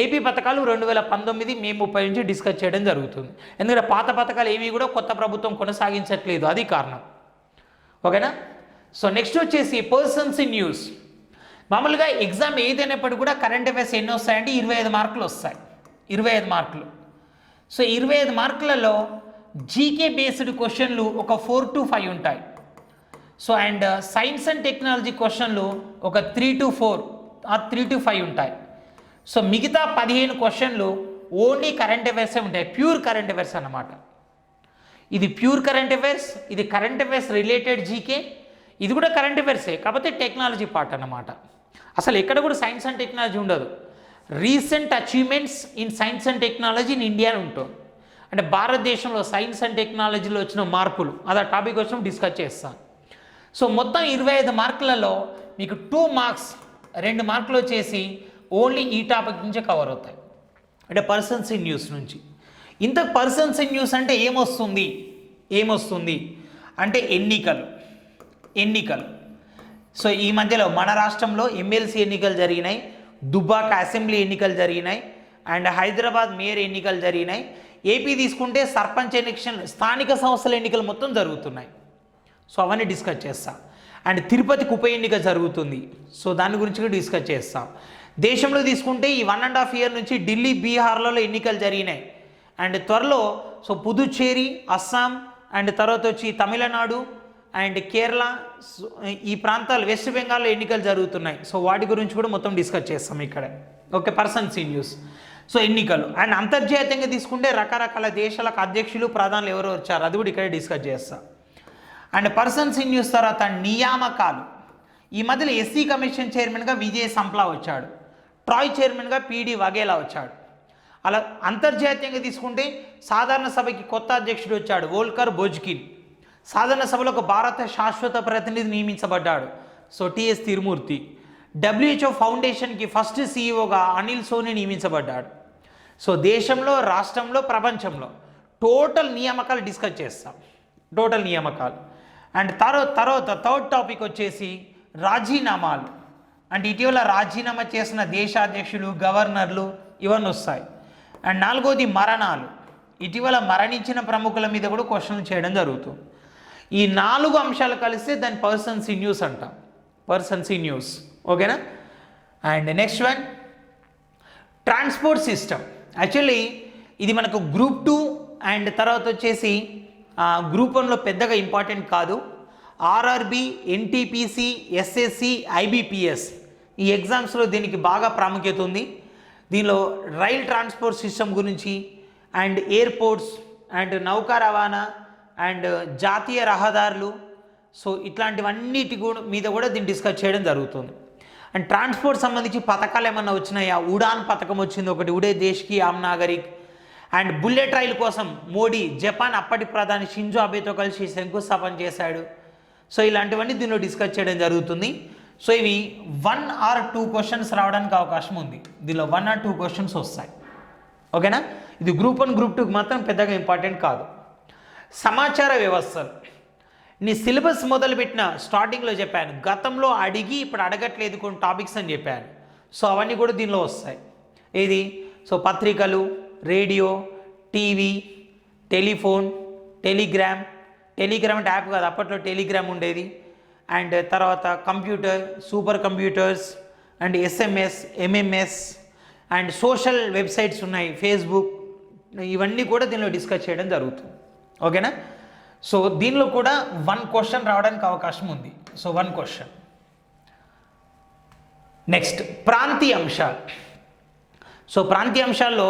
ఏపీ పథకాలు 2019 మే 30 నుంచి డిస్కస్ చేయడం జరుగుతుంది. ఎందుకంటే పాత పథకాలు ఏవి కూడా కొత్త ప్రభుత్వం కొనసాగించట్లేదు, అది కారణం. ఓకేనా? సో నెక్స్ట్ వచ్చేసి పర్సన్స్ ఇన్ న్యూస్. మామూలుగా ఎగ్జామ్ ఏదైనప్పటికీ కూడా కరెంట్ అఫైర్స్ ఎన్ని వస్తాయంటే 25 మార్కులు వస్తాయి. 25 మార్కులు. సో 25 మార్కులలో జీకే బేస్డ్ క్వశ్చన్లు ఒక 4 to 5 ఉంటాయి. So and science and technology క్వశ్చన్లు ఒక 3 to 4 ఆ 3 to 5 ఉంటాయి. సో మిగతా 15 క్వశ్చన్లు ఓన్లీ కరెంట్ అఫైర్సే ఉంటాయి, ప్యూర్ కరెంట్ అఫైర్స్ అన్నమాట. ఇది ప్యూర్ కరెంట్ అఫైర్స్, ఇది కరెంట్ అఫైర్స్ రిలేటెడ్ జీకే, ఇది కూడా కరెంట్ అఫైర్సే కాకపోతే టెక్నాలజీ పార్ట్ అన్నమాట. అసలు ఎక్కడ కూడా సైన్స్ అండ్ టెక్నాలజీ ఉండదు. Recent achievements in science and technology in India అని ఉంటుంది. అంటే భారతదేశంలో సైన్స్ అండ్ టెక్నాలజీలో వచ్చిన మార్పులు, అది ఆ టాపిక్ వచ్చిన డిస్కస్ చేస్తాను. సో మొత్తం 25 మార్కులలో మీకు 2 మార్క్స్ 2 మార్కులు వచ్చేసి ఓన్లీ ఈ టాపిక్ నుంచే కవర్ అవుతాయి, అంటే పర్సన్స్ ఇన్ న్యూస్ నుంచి. ఇంత పర్సన్స్ ఇన్ న్యూస్ అంటే ఏమొస్తుంది అంటే ఎన్నికలు. సో ఈ మధ్యలో మన రాష్ట్రంలో ఎమ్మెల్సీ ఎన్నికలు జరిగినాయి, దుబ్బాక అసెంబ్లీ ఎన్నికలు జరిగినాయి, అండ్ హైదరాబాద్ మేయర్ ఎన్నికలు జరిగినాయి. ఏపీ తీసుకుంటే సర్పంచ్ ఎలక్షన్, స్థానిక సంస్థల ఎన్నికలు మొత్తం జరుగుతున్నాయి. సో అవన్నీ డిస్కస్ చేస్తాం. అండ్ తిరుపతికి ఉప ఎన్నిక జరుగుతుంది, సో దాని గురించి కూడా డిస్కస్ చేస్తాం. దేశంలో తీసుకుంటే ఈ 1.5 ఇయర్ నుంచి ఢిల్లీ, బీహార్లలో ఎన్నికలు జరిగినాయి. అండ్ త్వరలో సో పుదుచ్చేరి, అస్సాం అండ్ తర్వాత వచ్చి తమిళనాడు అండ్ కేరళ, ఈ ప్రాంతాలు వెస్ట్ బెంగాల్లో ఎన్నికలు జరుగుతున్నాయి. సో వాటి గురించి కూడా మొత్తం డిస్కస్ చేస్తాం ఇక్కడ. Okay, persons in news. So ఎన్నికలు అండ్ అంతర్జాతీయంగా తీసుకుంటే రకరకాల దేశాలకు అధ్యక్షులు, ప్రధానులు ఎవరు వచ్చారు, అది కూడా ఇక్కడ డిస్కస్ చేస్తాం. అండ్ పర్సన్స్ ఇన్ న్యూస్ తర్వాత నియామకాలు. ఈ మధ్యలో ఎస్సీ కమిషన్ చైర్మన్గా విజయ్ సంప్లా వచ్చాడు, ట్రాయ్ చైర్మన్గా పిడి వఘేలా వచ్చాడు. అలా అంతర్జాతీయంగా తీసుకుంటే సాధారణ సభకి కొత్త అధ్యక్షుడు వచ్చాడు, వోల్కర్ బొజ్కిన్. సాధారణ సభలో ఒక భారత శాశ్వత ప్రతినిధి నియమించబడ్డాడు, సో టిఎస్ తిరుమూర్తి. డబ్ల్యూహెచ్ఓ ఫౌండేషన్కి ఫస్ట్ సీఈఓగా అనిల్ సోని నియమించబడ్డాడు. సో దేశంలో, రాష్ట్రంలో, ప్రపంచంలో టోటల్ నియామకాలు డిస్కస్ చేస్తాం, టోటల్ నియామకాలు. అండ్ తర్వాత థర్డ్ టాపిక్ వచ్చేసి రాజీనామాలు. అంటే ఇటీవల రాజీనామా చేసిన దేశాధ్యక్షులు, గవర్నర్లు ఇవన్నీ వస్తాయి. అండ్ 4వది మరణాలు. ఇటీవల మరణించిన ప్రముఖుల మీద కూడా క్వశ్చన్లు చేయడం జరుగుతుంది. ఈ 4 అంశాలు కలిస్తే దాన్ని పర్సన్స్ ఇన్ న్యూస్ అంటాం, పర్సన్స్ ఇన్ న్యూస్. ఓకేనా? And next one transport system. Actually ఇది మనకు గ్రూప్ 2 అండ్ తర్వాత వచ్చేసి గ్రూప్ 1లో పెద్దగా ఇంపార్టెంట్ కాదు. ఆర్ఆర్బి, ఎన్టీపీసీ, ఎస్ఎస్సి, ఐబిపిఎస్ ఈ ఎగ్జామ్స్లో దీనికి బాగా ప్రాముఖ్యత ఉంది. దీనిలో రైల్ ట్రాన్స్పోర్ట్ సిస్టమ్ గురించి అండ్ ఎయిర్పోర్ట్స్ అండ్ నౌకా రవాణా అండ్ జాతీయ రహదారులు, సో ఇట్లాంటివన్నిటి మీద కూడా దీన్ని డిస్కస్ చేయడం జరుగుతుంది. అండ్ ట్రాన్స్పోర్ట్ సంబంధించి పథకాలు ఏమన్నా వచ్చినాయా? ఉడాన్ పథకం వచ్చింది ఒకటి, ఉడే దేశ్కి ఆమ్ నాగరిక్. అండ్ బుల్లెట్ రైలు కోసం మోడీ జపాన్ అప్పటి ప్రధాని షింజో అబేతో కలిసి శంకుస్థాపన చేశాడు. సో ఇలాంటివన్నీ దీనిలో డిస్కస్ చేయడం జరుగుతుంది. సో ఇవి 1 or 2 క్వశ్చన్స్ రావడానికి అవకాశం ఉంది. దీనిలో 1 or 2 క్వశ్చన్స్ వస్తాయి. ఓకేనా? ఇది గ్రూప్ 1, గ్రూప్ 2కి మాత్రం పెద్దగా ఇంపార్టెంట్ కాదు. సమాచార వ్యవస్థలు. నీ సిలబస్ మొదలుపెట్టిన స్టార్టింగ్లో చెప్పాను, గతంలో అడిగి ఇప్పుడు అడగట్లేదు కొన్ని టాపిక్స్ అని చెప్పాను. సో అవన్నీ కూడా దీనిలో వస్తాయి. ఏది? సో పత్రికలు, రేడియో, టీవీ, టెలిఫోన్, టెలిగ్రామ్ అంటే యాప్ కాదు, అప్పట్లో టెలిగ్రామ్ ఉండేది. అండ్ తర్వాత computer, super computers and SMS, MMS and social websites ఉన్నాయి, ఫేస్బుక్, ఇవన్నీ కూడా దీనిలో డిస్కస్ చేయడం జరుగుతుంది. ఓకేనా? సో దీనిలో కూడా 1 క్వశ్చన్ రావడానికి అవకాశం ఉంది. So 1 question. నెక్స్ట్ ప్రాంతీయ అంశాలు. సో ప్రాంతీయ అంశాల్లో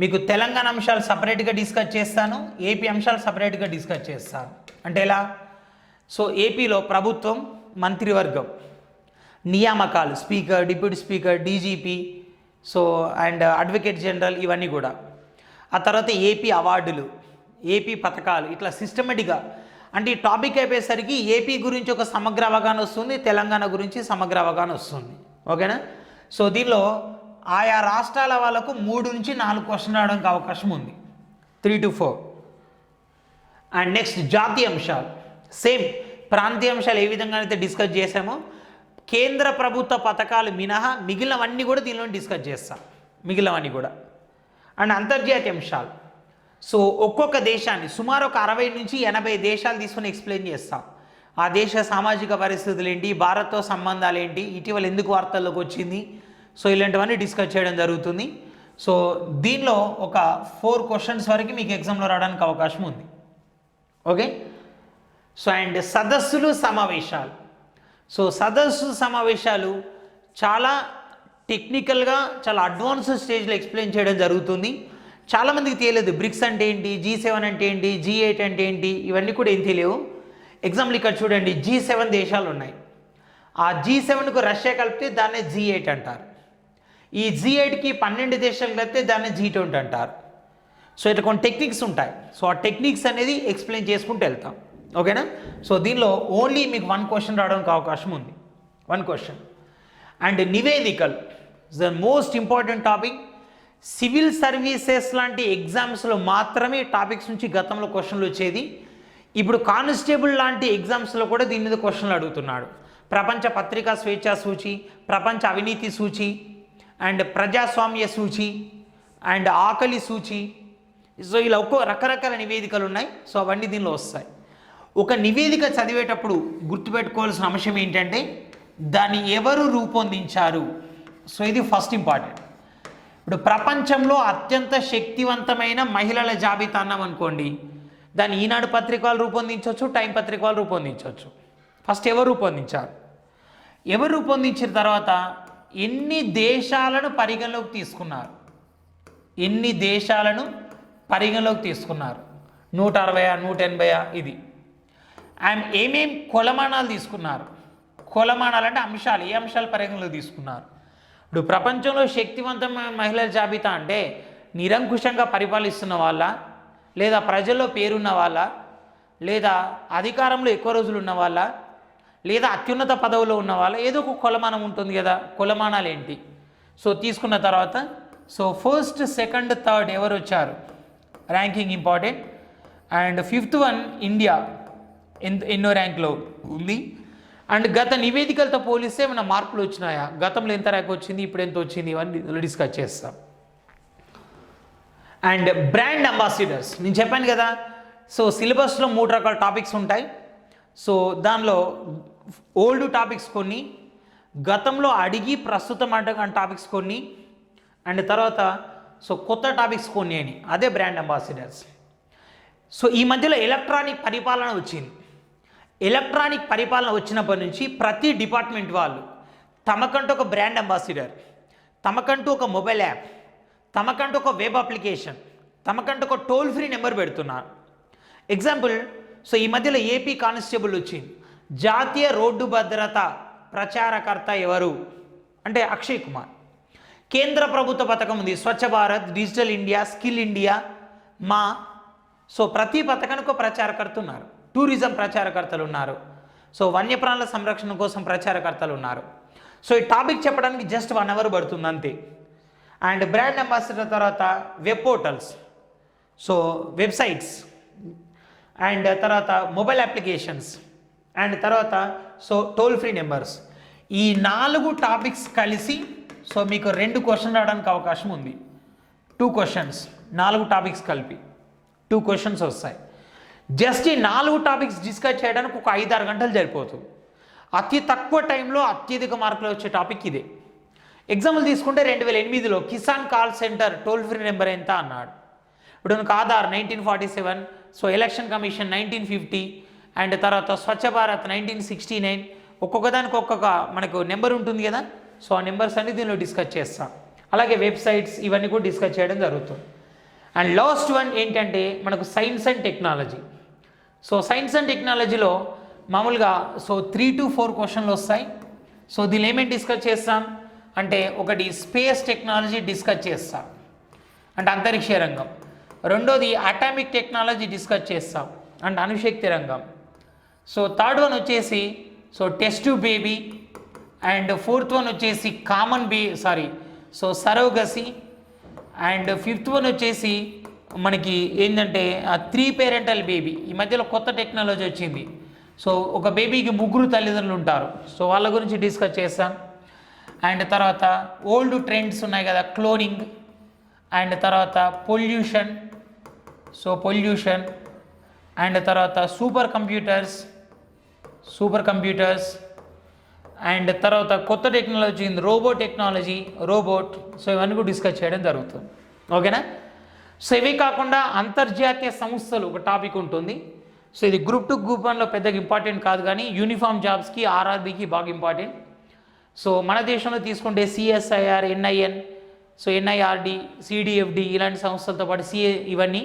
మీకు తెలంగాణ అంశాలు సపరేట్గా డిస్కస్ చేస్తాను, ఏపీ అంశాలు సపరేట్గా డిస్కస్ చేస్తాను. అంటే ఎలా? సో ఏపీలో ప్రభుత్వం, మంత్రివర్గం, నియామకాలు, speaker, deputy speaker, DGP, so and advocate general, ఇవన్నీ కూడా. ఆ తర్వాత ఏపీ అవార్డులు, ఏపీ పథకాలు, ఇట్లా సిస్టమేటిక్గా. అంటే ఈ టాపిక్ అయిపోయేసరికి ఏపీ గురించి ఒక సమగ్ర అవగాహన వస్తుంది, తెలంగాణ గురించి సమగ్ర అవగాహన వస్తుంది. ఓకేనా? సో దీనిలో ఆయా రాష్ట్రాల వాళ్ళకు 3 నుంచి 4 క్వశ్చన్ రావడానికి అవకాశం ఉంది, 3 to 4. అండ్ నెక్స్ట్ జాతీయ అంశాలు. సేమ్ ప్రాంతీయ అంశాలు ఏ విధంగా అయితే డిస్కస్ చేసామో, కేంద్ర ప్రభుత్వ పథకాలు మినహా మిగిలినవన్నీ కూడా దీనిలో డిస్కస్ చేస్తాం, మిగిలినవన్నీ కూడా. అండ్ అంతర్జాతీయ అంశాలు. సో ఒక్కొక్క దేశాన్ని సుమారు ఒక 60 నుంచి 80 దేశాలు తీసుకొని ఎక్స్ప్లెయిన్ చేస్తాం. ఆ దేశ సామాజిక పరిస్థితులు ఏంటి, భారత్తో సంబంధాలు ఏంటి, ఇటీవల ఎందుకు వార్తల్లోకి వచ్చింది, సో ఇలాంటివన్నీ డిస్కస్ చేయడం జరుగుతుంది. సో దీనిలో ఒక 4 క్వశ్చన్స్ వరకు మీకు ఎగ్జామ్లో రావడానికి అవకాశం ఉంది. ఓకే. సో అండ్ సదస్సులు, సమావేశాలు. సో సదస్సు సమావేశాలు చాలా టెక్నికల్గా, చాలా అడ్వాన్స్ స్టేజ్లో ఎక్స్ప్లెయిన్ చేయడం జరుగుతుంది. చాలామందికి తెలియదు బ్రిక్స్ అంటే ఏంటి, G7 అంటే ఏంటి, G8 అంటే ఏంటి, ఇవన్నీ కూడా ఏం తెలియవు. ఎగ్జాంపుల్ ఇక్కడ చూడండి, G7 దేశాలు ఉన్నాయి. ఆ G7కు రష్యా కలిపితే దాన్నే G8 అంటారు. ఈ G8కి 12 దేశాలు కలిపితే దాన్ని G20 అంటారు. సో ఇట్లా కొన్ని టెక్నిక్స్ ఉంటాయి. సో ఆ టెక్నిక్స్ అనేది ఎక్స్ప్లెయిన్ చేసుకుంటూ వెళ్తాం. ఓకేనా? సో దీనిలో ఓన్లీ మీకు 1 క్వశ్చన్ రావడానికి అవకాశం ఉంది, 1 క్వశ్చన్. అండ్ నివేదికలు the most important topic. Civil services లాంటి ఎగ్జామ్స్లో మాత్రమే టాపిక్స్ నుంచి గతంలో క్వశ్చన్లు వచ్చేది. ఇప్పుడు కానిస్టేబుల్ లాంటి ఎగ్జామ్స్లో కూడా దీని మీద క్వశ్చన్లు అడుగుతున్నాడు. ప్రపంచ పత్రికా స్వేచ్ఛా సూచి, ప్రపంచ అవినీతి సూచి, అండ్ ప్రజాస్వామ్య సూచి, అండ్ ఆకలి సూచి. సో ఇలా రకరకాల నివేదికలు ఉన్నాయి. సో అవన్నీ దీనిలో వస్తాయి. ఒక నివేదిక చదివేటప్పుడు గుర్తుపెట్టుకోవాల్సిన అంశం ఏంటంటే దాన్ని ఎవరు రూపొందించారు. సో ఇది ఫస్ట్ ఇంపార్టెంట్. ఇప్పుడు ప్రపంచంలో అత్యంత శక్తివంతమైన మహిళల జాబితా అన్నాం అనుకోండి, దాన్ని ఈనాడు పత్రికలు రూపొందించవచ్చు, టైం పత్రికలు రూపొందించవచ్చు. ఫస్ట్ ఎవరు రూపొందించారు, ఎవరు రూపొందించిన తర్వాత ఎన్ని దేశాలను పరిగణలోకి తీసుకున్నారు, ఎన్ని దేశాలను పరిగణలోకి తీసుకున్నారు, 160, 180 ఇది. అండ్ ఏమేం కొలమానాలు తీసుకున్నారు. కొలమానాలు అంటే అంశాలు, ఏ అంశాలు పరిగణలోకి తీసుకున్నారు. ఇప్పుడు ప్రపంచంలో శక్తివంతమైన మహిళల జాబితా అంటే నిరంకుశంగా పరిపాలిస్తున్న వాళ్ళ, లేదా ప్రజల్లో పేరున్న వాళ్ళ, లేదా అధికారంలో ఎక్కువ రోజులు ఉన్న వాళ్ళ, లేదా అత్యున్నత పదవిలో ఉన్న వాళ్ళ, ఏదో ఒక కొలమానం ఉంటుంది కదా. కొలమానాలు ఏంటి? సో తీసుకున్న తర్వాత సో ఫస్ట్, సెకండ్, థర్డ్ ఎవరు వచ్చారు, ranking important. And 5th one India ఎన్నో ర్యాంక్లో ఉంది. అండ్ గత నివేదికలతో పోలిస్తే ఏమైనా మార్పులు వచ్చినాయా, గతంలో ఎంత ర్యాంక్ వచ్చింది, ఇప్పుడు ఎంత వచ్చింది, ఇవన్నీ డిస్కస్ చేస్తాం. అండ్ బ్రాండ్ అంబాసిడర్స్ నేను చెప్పాను కదా. సో సిలబస్లో 3 రకాల టాపిక్స్ ఉంటాయి. సో దానిలో ఓల్డ్ టాపిక్స్ కొన్ని, గతంలో అడిగి ప్రస్తుతం అడగని టాపిక్స్ కొన్ని, అండ్ తర్వాత సో కొత్త టాపిక్స్ కొన్ని అని, అదే బ్రాండ్ అంబాసిడర్స్. సో ఈ మధ్యలో ఎలక్ట్రానిక్ పరిపాలన వచ్చింది. ఎలక్ట్రానిక్ పరిపాలన వచ్చినప్పటి నుంచి ప్రతి డిపార్ట్మెంట్ వాళ్ళు తమకంటూ ఒక బ్రాండ్ అంబాసిడర్, తమకంటూ ఒక మొబైల్ యాప్, తమకంటూ ఒక వెబ్ అప్లికేషన్, తమకంటూ ఒక టోల్ ఫ్రీ నెంబర్ పెడుతున్నారు. ఎగ్జాంపుల్, సో ఈ మధ్యలో ఏపీ కానిస్టేబుల్ వచ్చింది. జాతీయ రోడ్డు భద్రత ప్రచారకర్త ఎవరు అంటే అక్షయ్ కుమార్. కేంద్ర ప్రభుత్వ పథకం ఉంది, Swachh Bharat, digital India, skill India, మా. సో ప్రతి పథకానికి ఒక ప్రచారకర్త ఉన్నారు. టూరిజం ప్రచారకర్తలు ఉన్నారు. సో వన్యప్రాణుల సంరక్షణ కోసం ప్రచారకర్తలు ఉన్నారు. సో ఈ టాపిక్ చెప్పడానికి జస్ట్ 1 అవర్ పడుతుంది అంతే. అండ్ బ్రాండ్ అంబాసిడర్ తర్వాత web portals, so websites, and తర్వాత మొబైల్ అప్లికేషన్స్, అండ్ తర్వాత సో టోల్ ఫ్రీ నెంబర్స్. ఈ 4 టాపిక్స్ కలిసి సో మీకు 2 క్వశ్చన్ రావడానికి అవకాశం ఉంది. 2 క్వశ్చన్స్, 4 టాపిక్స్ కలిపి 2 క్వశ్చన్స్ వస్తాయి. జస్ట్ ఈ 4 టాపిక్స్ డిస్కస్ చేయడానికి ఒక 5-6 గంటలు సరిపోతుంది. అతి తక్కువ టైంలో అత్యధిక మార్కులు వచ్చే టాపిక్ ఇదే. ఎగ్జాంపుల్ తీసుకుంటే 2008లో Kisan call center toll free number ఎంత అన్నాడు. ఇప్పుడు మనకు Aadhaar 1947, so election commission 1950, and తర్వాత స్వచ్ఛ భారత్ 1969. ఒక్కొక్క దానికి ఒక్కొక్క మనకు నెంబర్ ఉంటుంది కదా. సో ఆ నెంబర్స్ అన్ని దీనిలో డిస్కస్ చేస్తాం. అలాగే వెబ్సైట్స్ ఇవన్నీ కూడా డిస్కస్ చేయడం జరుగుతుంది. అండ్ లాస్ట్ వన్ ఏంటంటే మనకు science and technology. So science and టెక్నాలజీలో మామూలుగా 3 to 4 క్వశ్చన్లు వస్తాయి. సో దీనిలో ఏమేమి డిస్కస్ చేస్తాం అంటే ఒకటి స్పేస్ టెక్నాలజీ డిస్కస్ చేస్తాం అంటే అంతరిక్ష రంగం. రెండోది అటామిక్ టెక్నాలజీ డిస్కస్ చేస్తాం అంటే అణుశక్తి రంగం. సో థర్డ్ వన్ వచ్చేసి test baby. And fourth one వచ్చేసి సరోగసీ. అండ్ ఫిఫ్త్ వన్ వచ్చేసి మనకి ఏంటంటే 3 పేరెంటల్ బేబీ. ఈ మధ్యలో కొత్త టెక్నాలజీ వచ్చింది. సో ఒక బేబీకి 3 తల్లిదండ్రులు ఉంటారు. సో వాళ్ళ గురించి డిస్కస్ చేస్తాం. అండ్ తర్వాత ఓల్డ్ ట్రెండ్స్ ఉన్నాయి కదా, క్లోనింగ్. అండ్ తర్వాత పొల్యూషన్. అండ్ తర్వాత సూపర్ కంప్యూటర్స్. అండ్ తర్వాత కొత్త టెక్నాలజీ రోబోట్. సో ఇవన్నీ కూడా డిస్కస్ చేయడం జరుగుతుంది. ఓకేనా? సో ఇవి కాకుండా అంతర్జాతీయ సంస్థలు ఒక టాపిక్ ఉంటుంది. సో ఇది గ్రూప్ 2 గ్రూప్ 1లో పెద్దగా ఇంపార్టెంట్ కాదు, కానీ యూనిఫామ్ జాబ్స్కి ఆర్ఆర్బీకి బాగా ఇంపార్టెంట్. సో మన దేశంలో తీసుకుంటే CSIR, NIN, NIRD, CDFD ఇలాంటి సంస్థలతో పాటు CA ఇవన్నీ.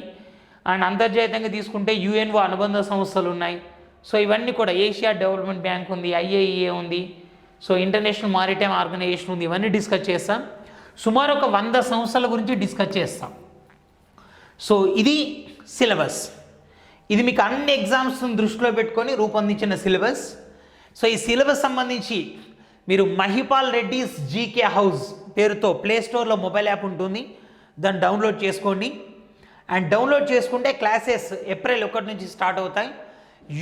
అండ్ అంతర్జాతీయంగా తీసుకుంటే UNO అనుబంధ సంస్థలు ఉన్నాయి. సో ఇవన్నీ కూడా ఏషియా డెవలప్మెంట్ బ్యాంక్ ఉంది, IAEA ఉంది, ఇంటర్నేషనల్ మారిటైమ్ ఆర్గనైజేషన్ ఉంది. ఇవన్నీ డిస్కస్ చేస్తాం. సుమారు ఒక 100 సంస్థల గురించి డిస్కస్ చేస్తాం. సో ఇది సిలబస్. ఇది మీకు అన్ని ఎగ్జామ్స్ని దృష్టిలో పెట్టుకొని రూపొందించిన సిలబస్. సో ఈ సిలబస్ సంబంధించి మీరు మహిపాల్ రెడ్డిస్ జీకే హౌస్ పేరుతో ప్లేస్టోర్లో మొబైల్ యాప్ ఉంటుంది, దాన్ని డౌన్లోడ్ చేసుకోండి. అండ్ డౌన్లోడ్ చేసుకుంటే క్లాసెస్ ఏప్రిల్ 1 నుంచి స్టార్ట్ అవుతాయి.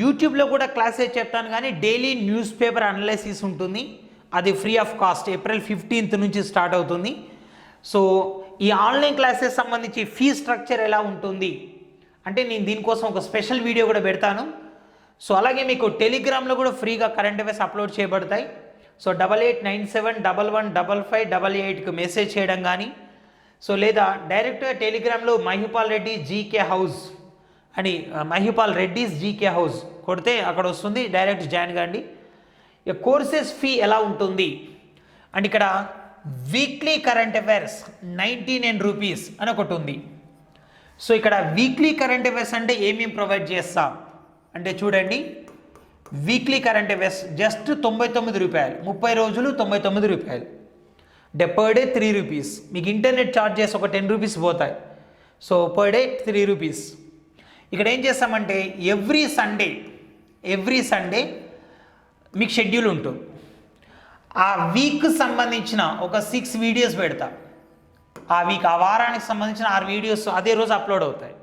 యూట్యూబ్లో కూడా క్లాసెస్ చెప్తాను, కానీ డైలీ న్యూస్ పేపర్ అనాలిసిస్ ఉంటుంది, అది free of cost. April 15th నుంచి స్టార్ట్ అవుతుంది. సో ఈ ఆన్లైన్ క్లాసెస్ సంబంధించి ఫీ స్ట్రక్చర్ ఎలా ఉంటుంది అంటే నేను దీనికోసం ఒక స్పెషల్ వీడియో కూడా పెడతాను. సో అలాగే మీకు టెలిగ్రామ్లో కూడా ఫ్రీగా కరెంట్ అఫైర్స్ అప్లోడ్ చేయబడతాయి. సో 8897115588కి మెసేజ్ చేయడం కానీ, లేదా డైరెక్ట్గా టెలిగ్రామ్లో మహిపాల్ రెడ్డి జీకే హౌస్ అని మహిపాల్ రెడ్డిస్ జీకే హౌస్ కొడితే అక్కడ వస్తుంది, డైరెక్ట్ జాయిన్ కాండి. ఇక కోర్సెస్ ఫీ ఎలా ఉంటుంది అంటే ఇక్కడ వీక్లీ కరెంట్ అఫైర్స్ 99 రూపీస్ అని ఒకటి ఉంది. సో ఇక్కడ వీక్లీ కరెంట్ అఫైర్స్ అంటే ఏమేమి ప్రొవైడ్ చేస్తాం అంటే చూడండి, వీక్లీ కరెంట్ అఫైర్స్ జస్ట్ 99 రూపాయలు, 30 రోజులు 99 రూపాయలు. అంటే పర్ డే 3 రూపీస్. మీకు ఇంటర్నెట్ ఛార్జెస్ ఒక 10 రూపీస్ పోతాయి. So per day 3 rupees. ఇక్కడ ఏం చేస్తామంటే ఎవ్రీ సండే మీకు షెడ్యూల్ ఉంటుంది. ఆ వీక్ సంబంధించిన ఒక 6 వీడియోస్ పెడతా. ఆ వారానికి సంబంధించిన 6 వీడియోస్ అదే రోజు అప్లోడ్ అవుతాయి.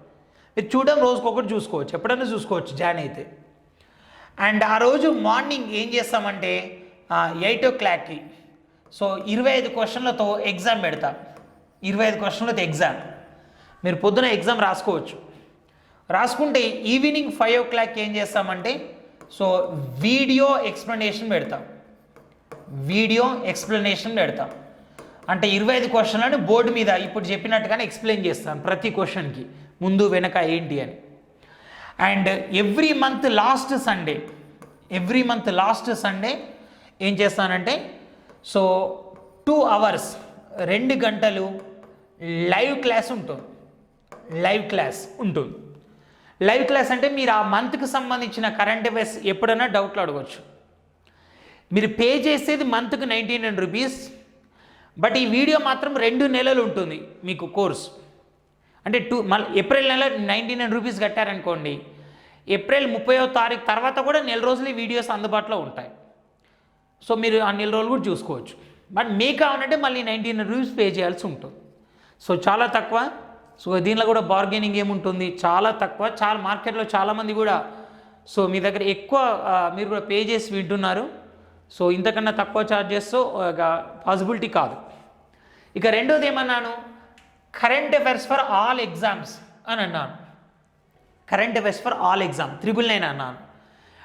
మీరు చూడడం రోజుకొకటి చూసుకోవచ్చు, ఎప్పుడైనా చూసుకోవచ్చు జాయిన్ అయితే. అండ్ ఆ రోజు మార్నింగ్ ఏం చేస్తామంటే 8 o'clockకి 25 క్వశ్చన్లతో ఎగ్జామ్ పెడతా. 25 క్వశ్చన్లతో ఎగ్జామ్. మీరు పొద్దున ఎగ్జామ్ రాసుకోవచ్చు. రాసుకుంటే ఈవినింగ్ 5 o'clockకి ఏం చేస్తామంటే వీడియో ఎక్స్ప్లెనేషన్ పెడతాం. అంటే 25 క్వశ్చన్లను బోర్డు మీద ఇప్పుడు చెప్పినట్టుగానే ఎక్స్ప్లెయిన్ చేస్తాను, ప్రతి క్వశ్చన్కి ముందు వెనక ఏంటి అని. And every month last Sunday ఏం చేస్తానంటే 2 hours 2 గంటలు లైవ్ క్లాస్ ఉంటుంది. లైవ్ క్లాస్ అంటే మీరు ఆ మంత్కి సంబంధించిన కరెంట్ అఫైర్స్ ఎప్పుడైనా డౌట్లు అడగవచ్చు. మీరు పే చేసేది మంత్కి 99 రూపీస్. బట్ ఈ వీడియో మాత్రం 2 నెలలు ఉంటుంది మీకు కోర్స్. అంటే ఏప్రిల్ నెల 99 రూపీస్ కట్టారనుకోండి, ఏప్రిల్ 30వ తారీఖు తర్వాత కూడా నెల రోజులు ఈ వీడియోస్ అందుబాటులో ఉంటాయి. సో మీరు ఆ నెల రోజులు కూడా చూసుకోవచ్చు. బట్ మీకు కావాలంటే మళ్ళీ 99 రూపీస్ పే చేయాల్సి ఉంటుంది. సో చాలా తక్కువ. సో దీనిలో కూడా బార్గెనింగ్ ఏముంటుంది, చాలా తక్కువ. చాలా మార్కెట్లో చాలామంది కూడా మీ దగ్గర ఎక్కువ మీరు కూడా పే చేసి వింటున్నారు. సో ఇంతకన్నా తక్కువ ఛార్జెస్ పాసిబిలిటీ కాదు. ఇక రెండోది ఏమన్నాను, current affairs for all exams అని అన్నాను. Current affairs for all exam 999 అన్నాను.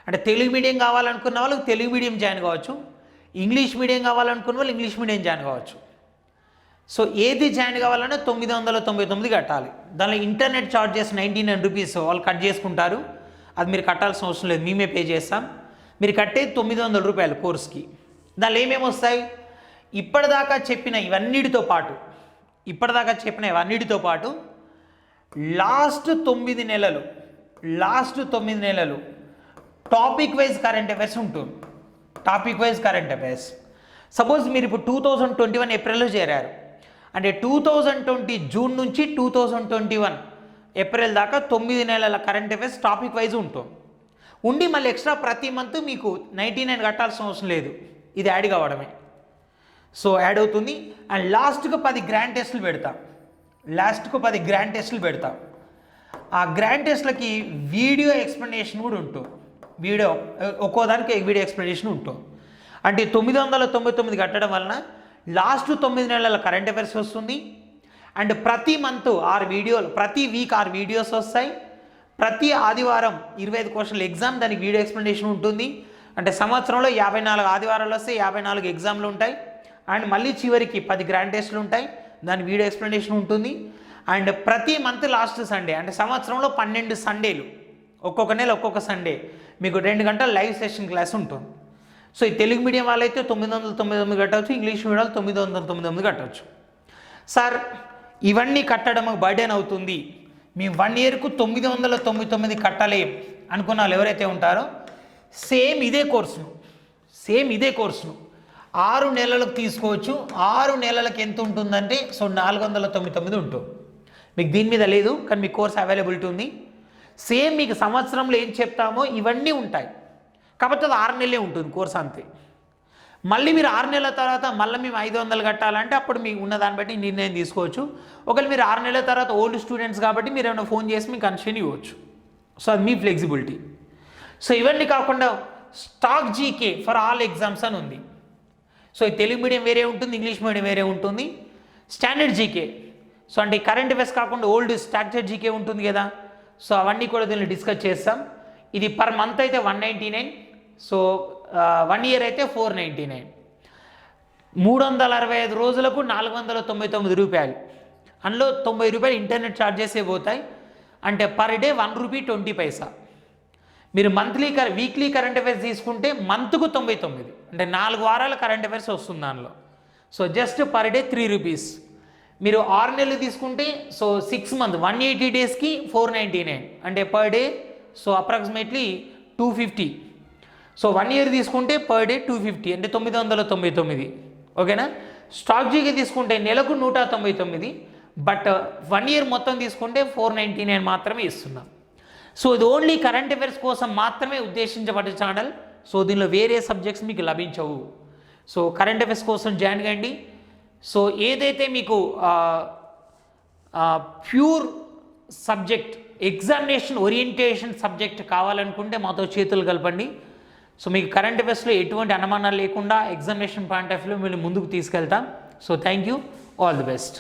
అంటే తెలుగు మీడియం కావాలనుకున్న వాళ్ళు తెలుగు మీడియం జాయిన్ కావచ్చు, ఇంగ్లీష్ మీడియం కావాలనుకున్న వాళ్ళు ఇంగ్లీష్ మీడియం జాయిన్ కావచ్చు. సో ఏది జాయిన్ కావాలన్నా 999 కట్టాలి. దానిలో ఇంటర్నెట్ ఛార్జెస్ 99 రూపీస్ వాళ్ళు కట్ చేసుకుంటారు. అది మీరు కట్టాల్సిన అవసరం లేదు, మేమే పే చేస్తాం. మీరు కట్టేది 900 రూపాయలు కోర్స్కి. దానిలో ఏమేమి వస్తాయి, ఇప్పటిదాకా చెప్పిన ఇవన్నిటితో పాటు లాస్ట్ 9 నెలలు టాపిక్ వైజ్ కరెంట్ అఫైర్స్ ఉంటుంది. సపోజ్ మీరు ఇప్పుడు 2021 ఏప్రిల్లో చేరారు అంటే 2020 జూన్ నుంచి 2021 ఏప్రిల్ దాకా 9 నెలల కరెంట్ అఫైర్స్ టాపిక్ వైజ్ ఉండి మళ్ళీ ఎక్స్ట్రా ప్రతి మంత్ మీకు 99 కట్టాల్సిన అవసరం లేదు, ఇది యాడ్ కావడమే. సో యాడ్ అవుతుంది. అండ్ లాస్ట్కు 10 గ్రాండ్ టెస్టులు పెడతాం. ఆ గ్రాండ్ టెస్ట్లకి వీడియో ఎక్స్ప్లెనేషన్ కూడా ఉంటుంది. ఒక్కో దానికి వీడియో ఎక్స్ప్లెనేషన్ ఉంటుంది. అంటే 999 కట్టడం వలన లాస్ట్ 9 నెలల కరెంట్ అఫైర్స్ వస్తుంది. అండ్ ప్రతి మంత్ 6 వీడియోలు, ప్రతి వీక్ 6 వీడియోస్ వస్తాయి. ప్రతి ఆదివారం 25 క్వశ్చన్ల ఎగ్జామ్, దానికి వీడియో ఎక్స్ప్లెనేషన్ ఉంటుంది. అంటే సంవత్సరంలో 54 ఆదివారాలు వస్తే 54 ఎగ్జామ్లు ఉంటాయి. అండ్ మళ్ళీ చివరికి 10 గ్రాండ్ టెస్టులు ఉంటాయి, దాని వీడియో ఎక్స్ప్లెనేషన్ ఉంటుంది. అండ్ ప్రతి మంత్ లాస్ట్ సండే అంటే సంవత్సరంలో 12 సండేలు, ఒక్కొక్క నెల ఒక్కొక్క సండే మీకు 2 గంటల లైవ్ సెషన్ క్లాస్ ఉంటుంది. సో ఈ తెలుగు మీడియం వాళ్ళైతే 999 కట్టవచ్చు, ఇంగ్లీష్ మీడియం వాళ్ళు 999 కట్టవచ్చు. సార్ ఇవన్నీ కట్టడం బర్డెన్ అవుతుంది, మేము 1 ఇయర్కు 999 కట్టలేం అనుకున్న వాళ్ళు ఎవరైతే ఉంటారో సేమ్ ఇదే కోర్సును 6 నెలలకు తీసుకోవచ్చు. 6 నెలలకు ఎంత ఉంటుందంటే 499 ఉంటుంది. మీకు దీని మీద లేదు కానీ మీ కోర్స్ అవైలబిలిటీ ఉంది. సేమ్ మీకు సంవత్సరంలో ఏం చెప్తామో ఇవన్నీ ఉంటాయి, కాకపోతే అది 6 నెలలే ఉంటుంది కోర్స్ అంతే. మళ్ళీ మీరు 6 నెలల తర్వాత మళ్ళీ మేము 500 కట్టాలంటే అప్పుడు మీకు ఉన్న దాన్ని బట్టి నిర్ణయం తీసుకోవచ్చు. ఒకవేళ మీరు 6 నెలల తర్వాత ఓల్డ్ స్టూడెంట్స్ కాబట్టి మీరు ఏమైనా ఫోన్ చేసి మీకు కన్సెషన్ ఇవ్వచ్చు. సో అది మీ ఫ్లెక్సిబిలిటీ. సో ఇవన్నీ కాకుండా stock GK for all exams అని ఉంది. సో ఈ తెలుగు మీడియం వేరే ఉంటుంది, ఇంగ్లీష్ మీడియం వేరే ఉంటుంది. స్టాండర్డ్ జీకే, సో అంటే కరెంట్ అఫైర్స్ కాకుండా ఓల్డ్ స్ట్రక్చర్ జీకే ఉంటుంది కదా, సో అవన్నీ కూడా దీన్ని డిస్కస్ చేస్తాం. ఇది పర్ మంత్ అయితే 199, సో 1 ఇయర్ అయితే 499. 365 రోజులకు 499 రూపాయలు. అందులో 90 రూపాయలు ఇంటర్నెట్ ఛార్జెసే పోతాయి. అంటే పర్ డే 1 రూపీ 20 పైసా. మీరు వీక్లీ కరెంట్ అఫైర్స్ తీసుకుంటే మంత్కు 99, అంటే 4 వారాల కరెంట్ అఫైర్స్ వస్తుంది దానిలో. So just per day 3 rupees. మీరు 6 నెలలు తీసుకుంటే సో 6 మంత్ 180 డేస్కి 499, అంటే per day so approximately 250. So 1 year తీసుకుంటే పర్ డే 250, అంటే 999. ఓకేనా. స్టాక్ జీకే తీసుకుంటే నెలకు 199, బట్ 1 ఇయర్ మొత్తం తీసుకుంటే 499 మాత్రమే ఇస్తున్నాం. సో ఇది ఓన్లీ కరెంట్ అఫైర్స్ కోసం మాత్రమే ఉద్దేశించబడ్డ ఛానల్. సో దీనిలో వేరే సబ్జెక్ట్స్ మీకు లభించవు. సో కరెంట్ అఫైర్స్ కోసం జాయిన్ కండి. సో ఏదైతే మీకు pure subject examination orientation subject కావాలనుకుంటే మాతో చేతులు కలపండి. సో మీకు కరెంట్ అఫైర్స్లో ఎటువంటి అనుమానాలు లేకుండా ఎగ్జామినేషన్ పాయింట్ ఆఫ్ వ్యూ మేము ముందుకు తీసుకెళ్తాం. So thank you, all the best.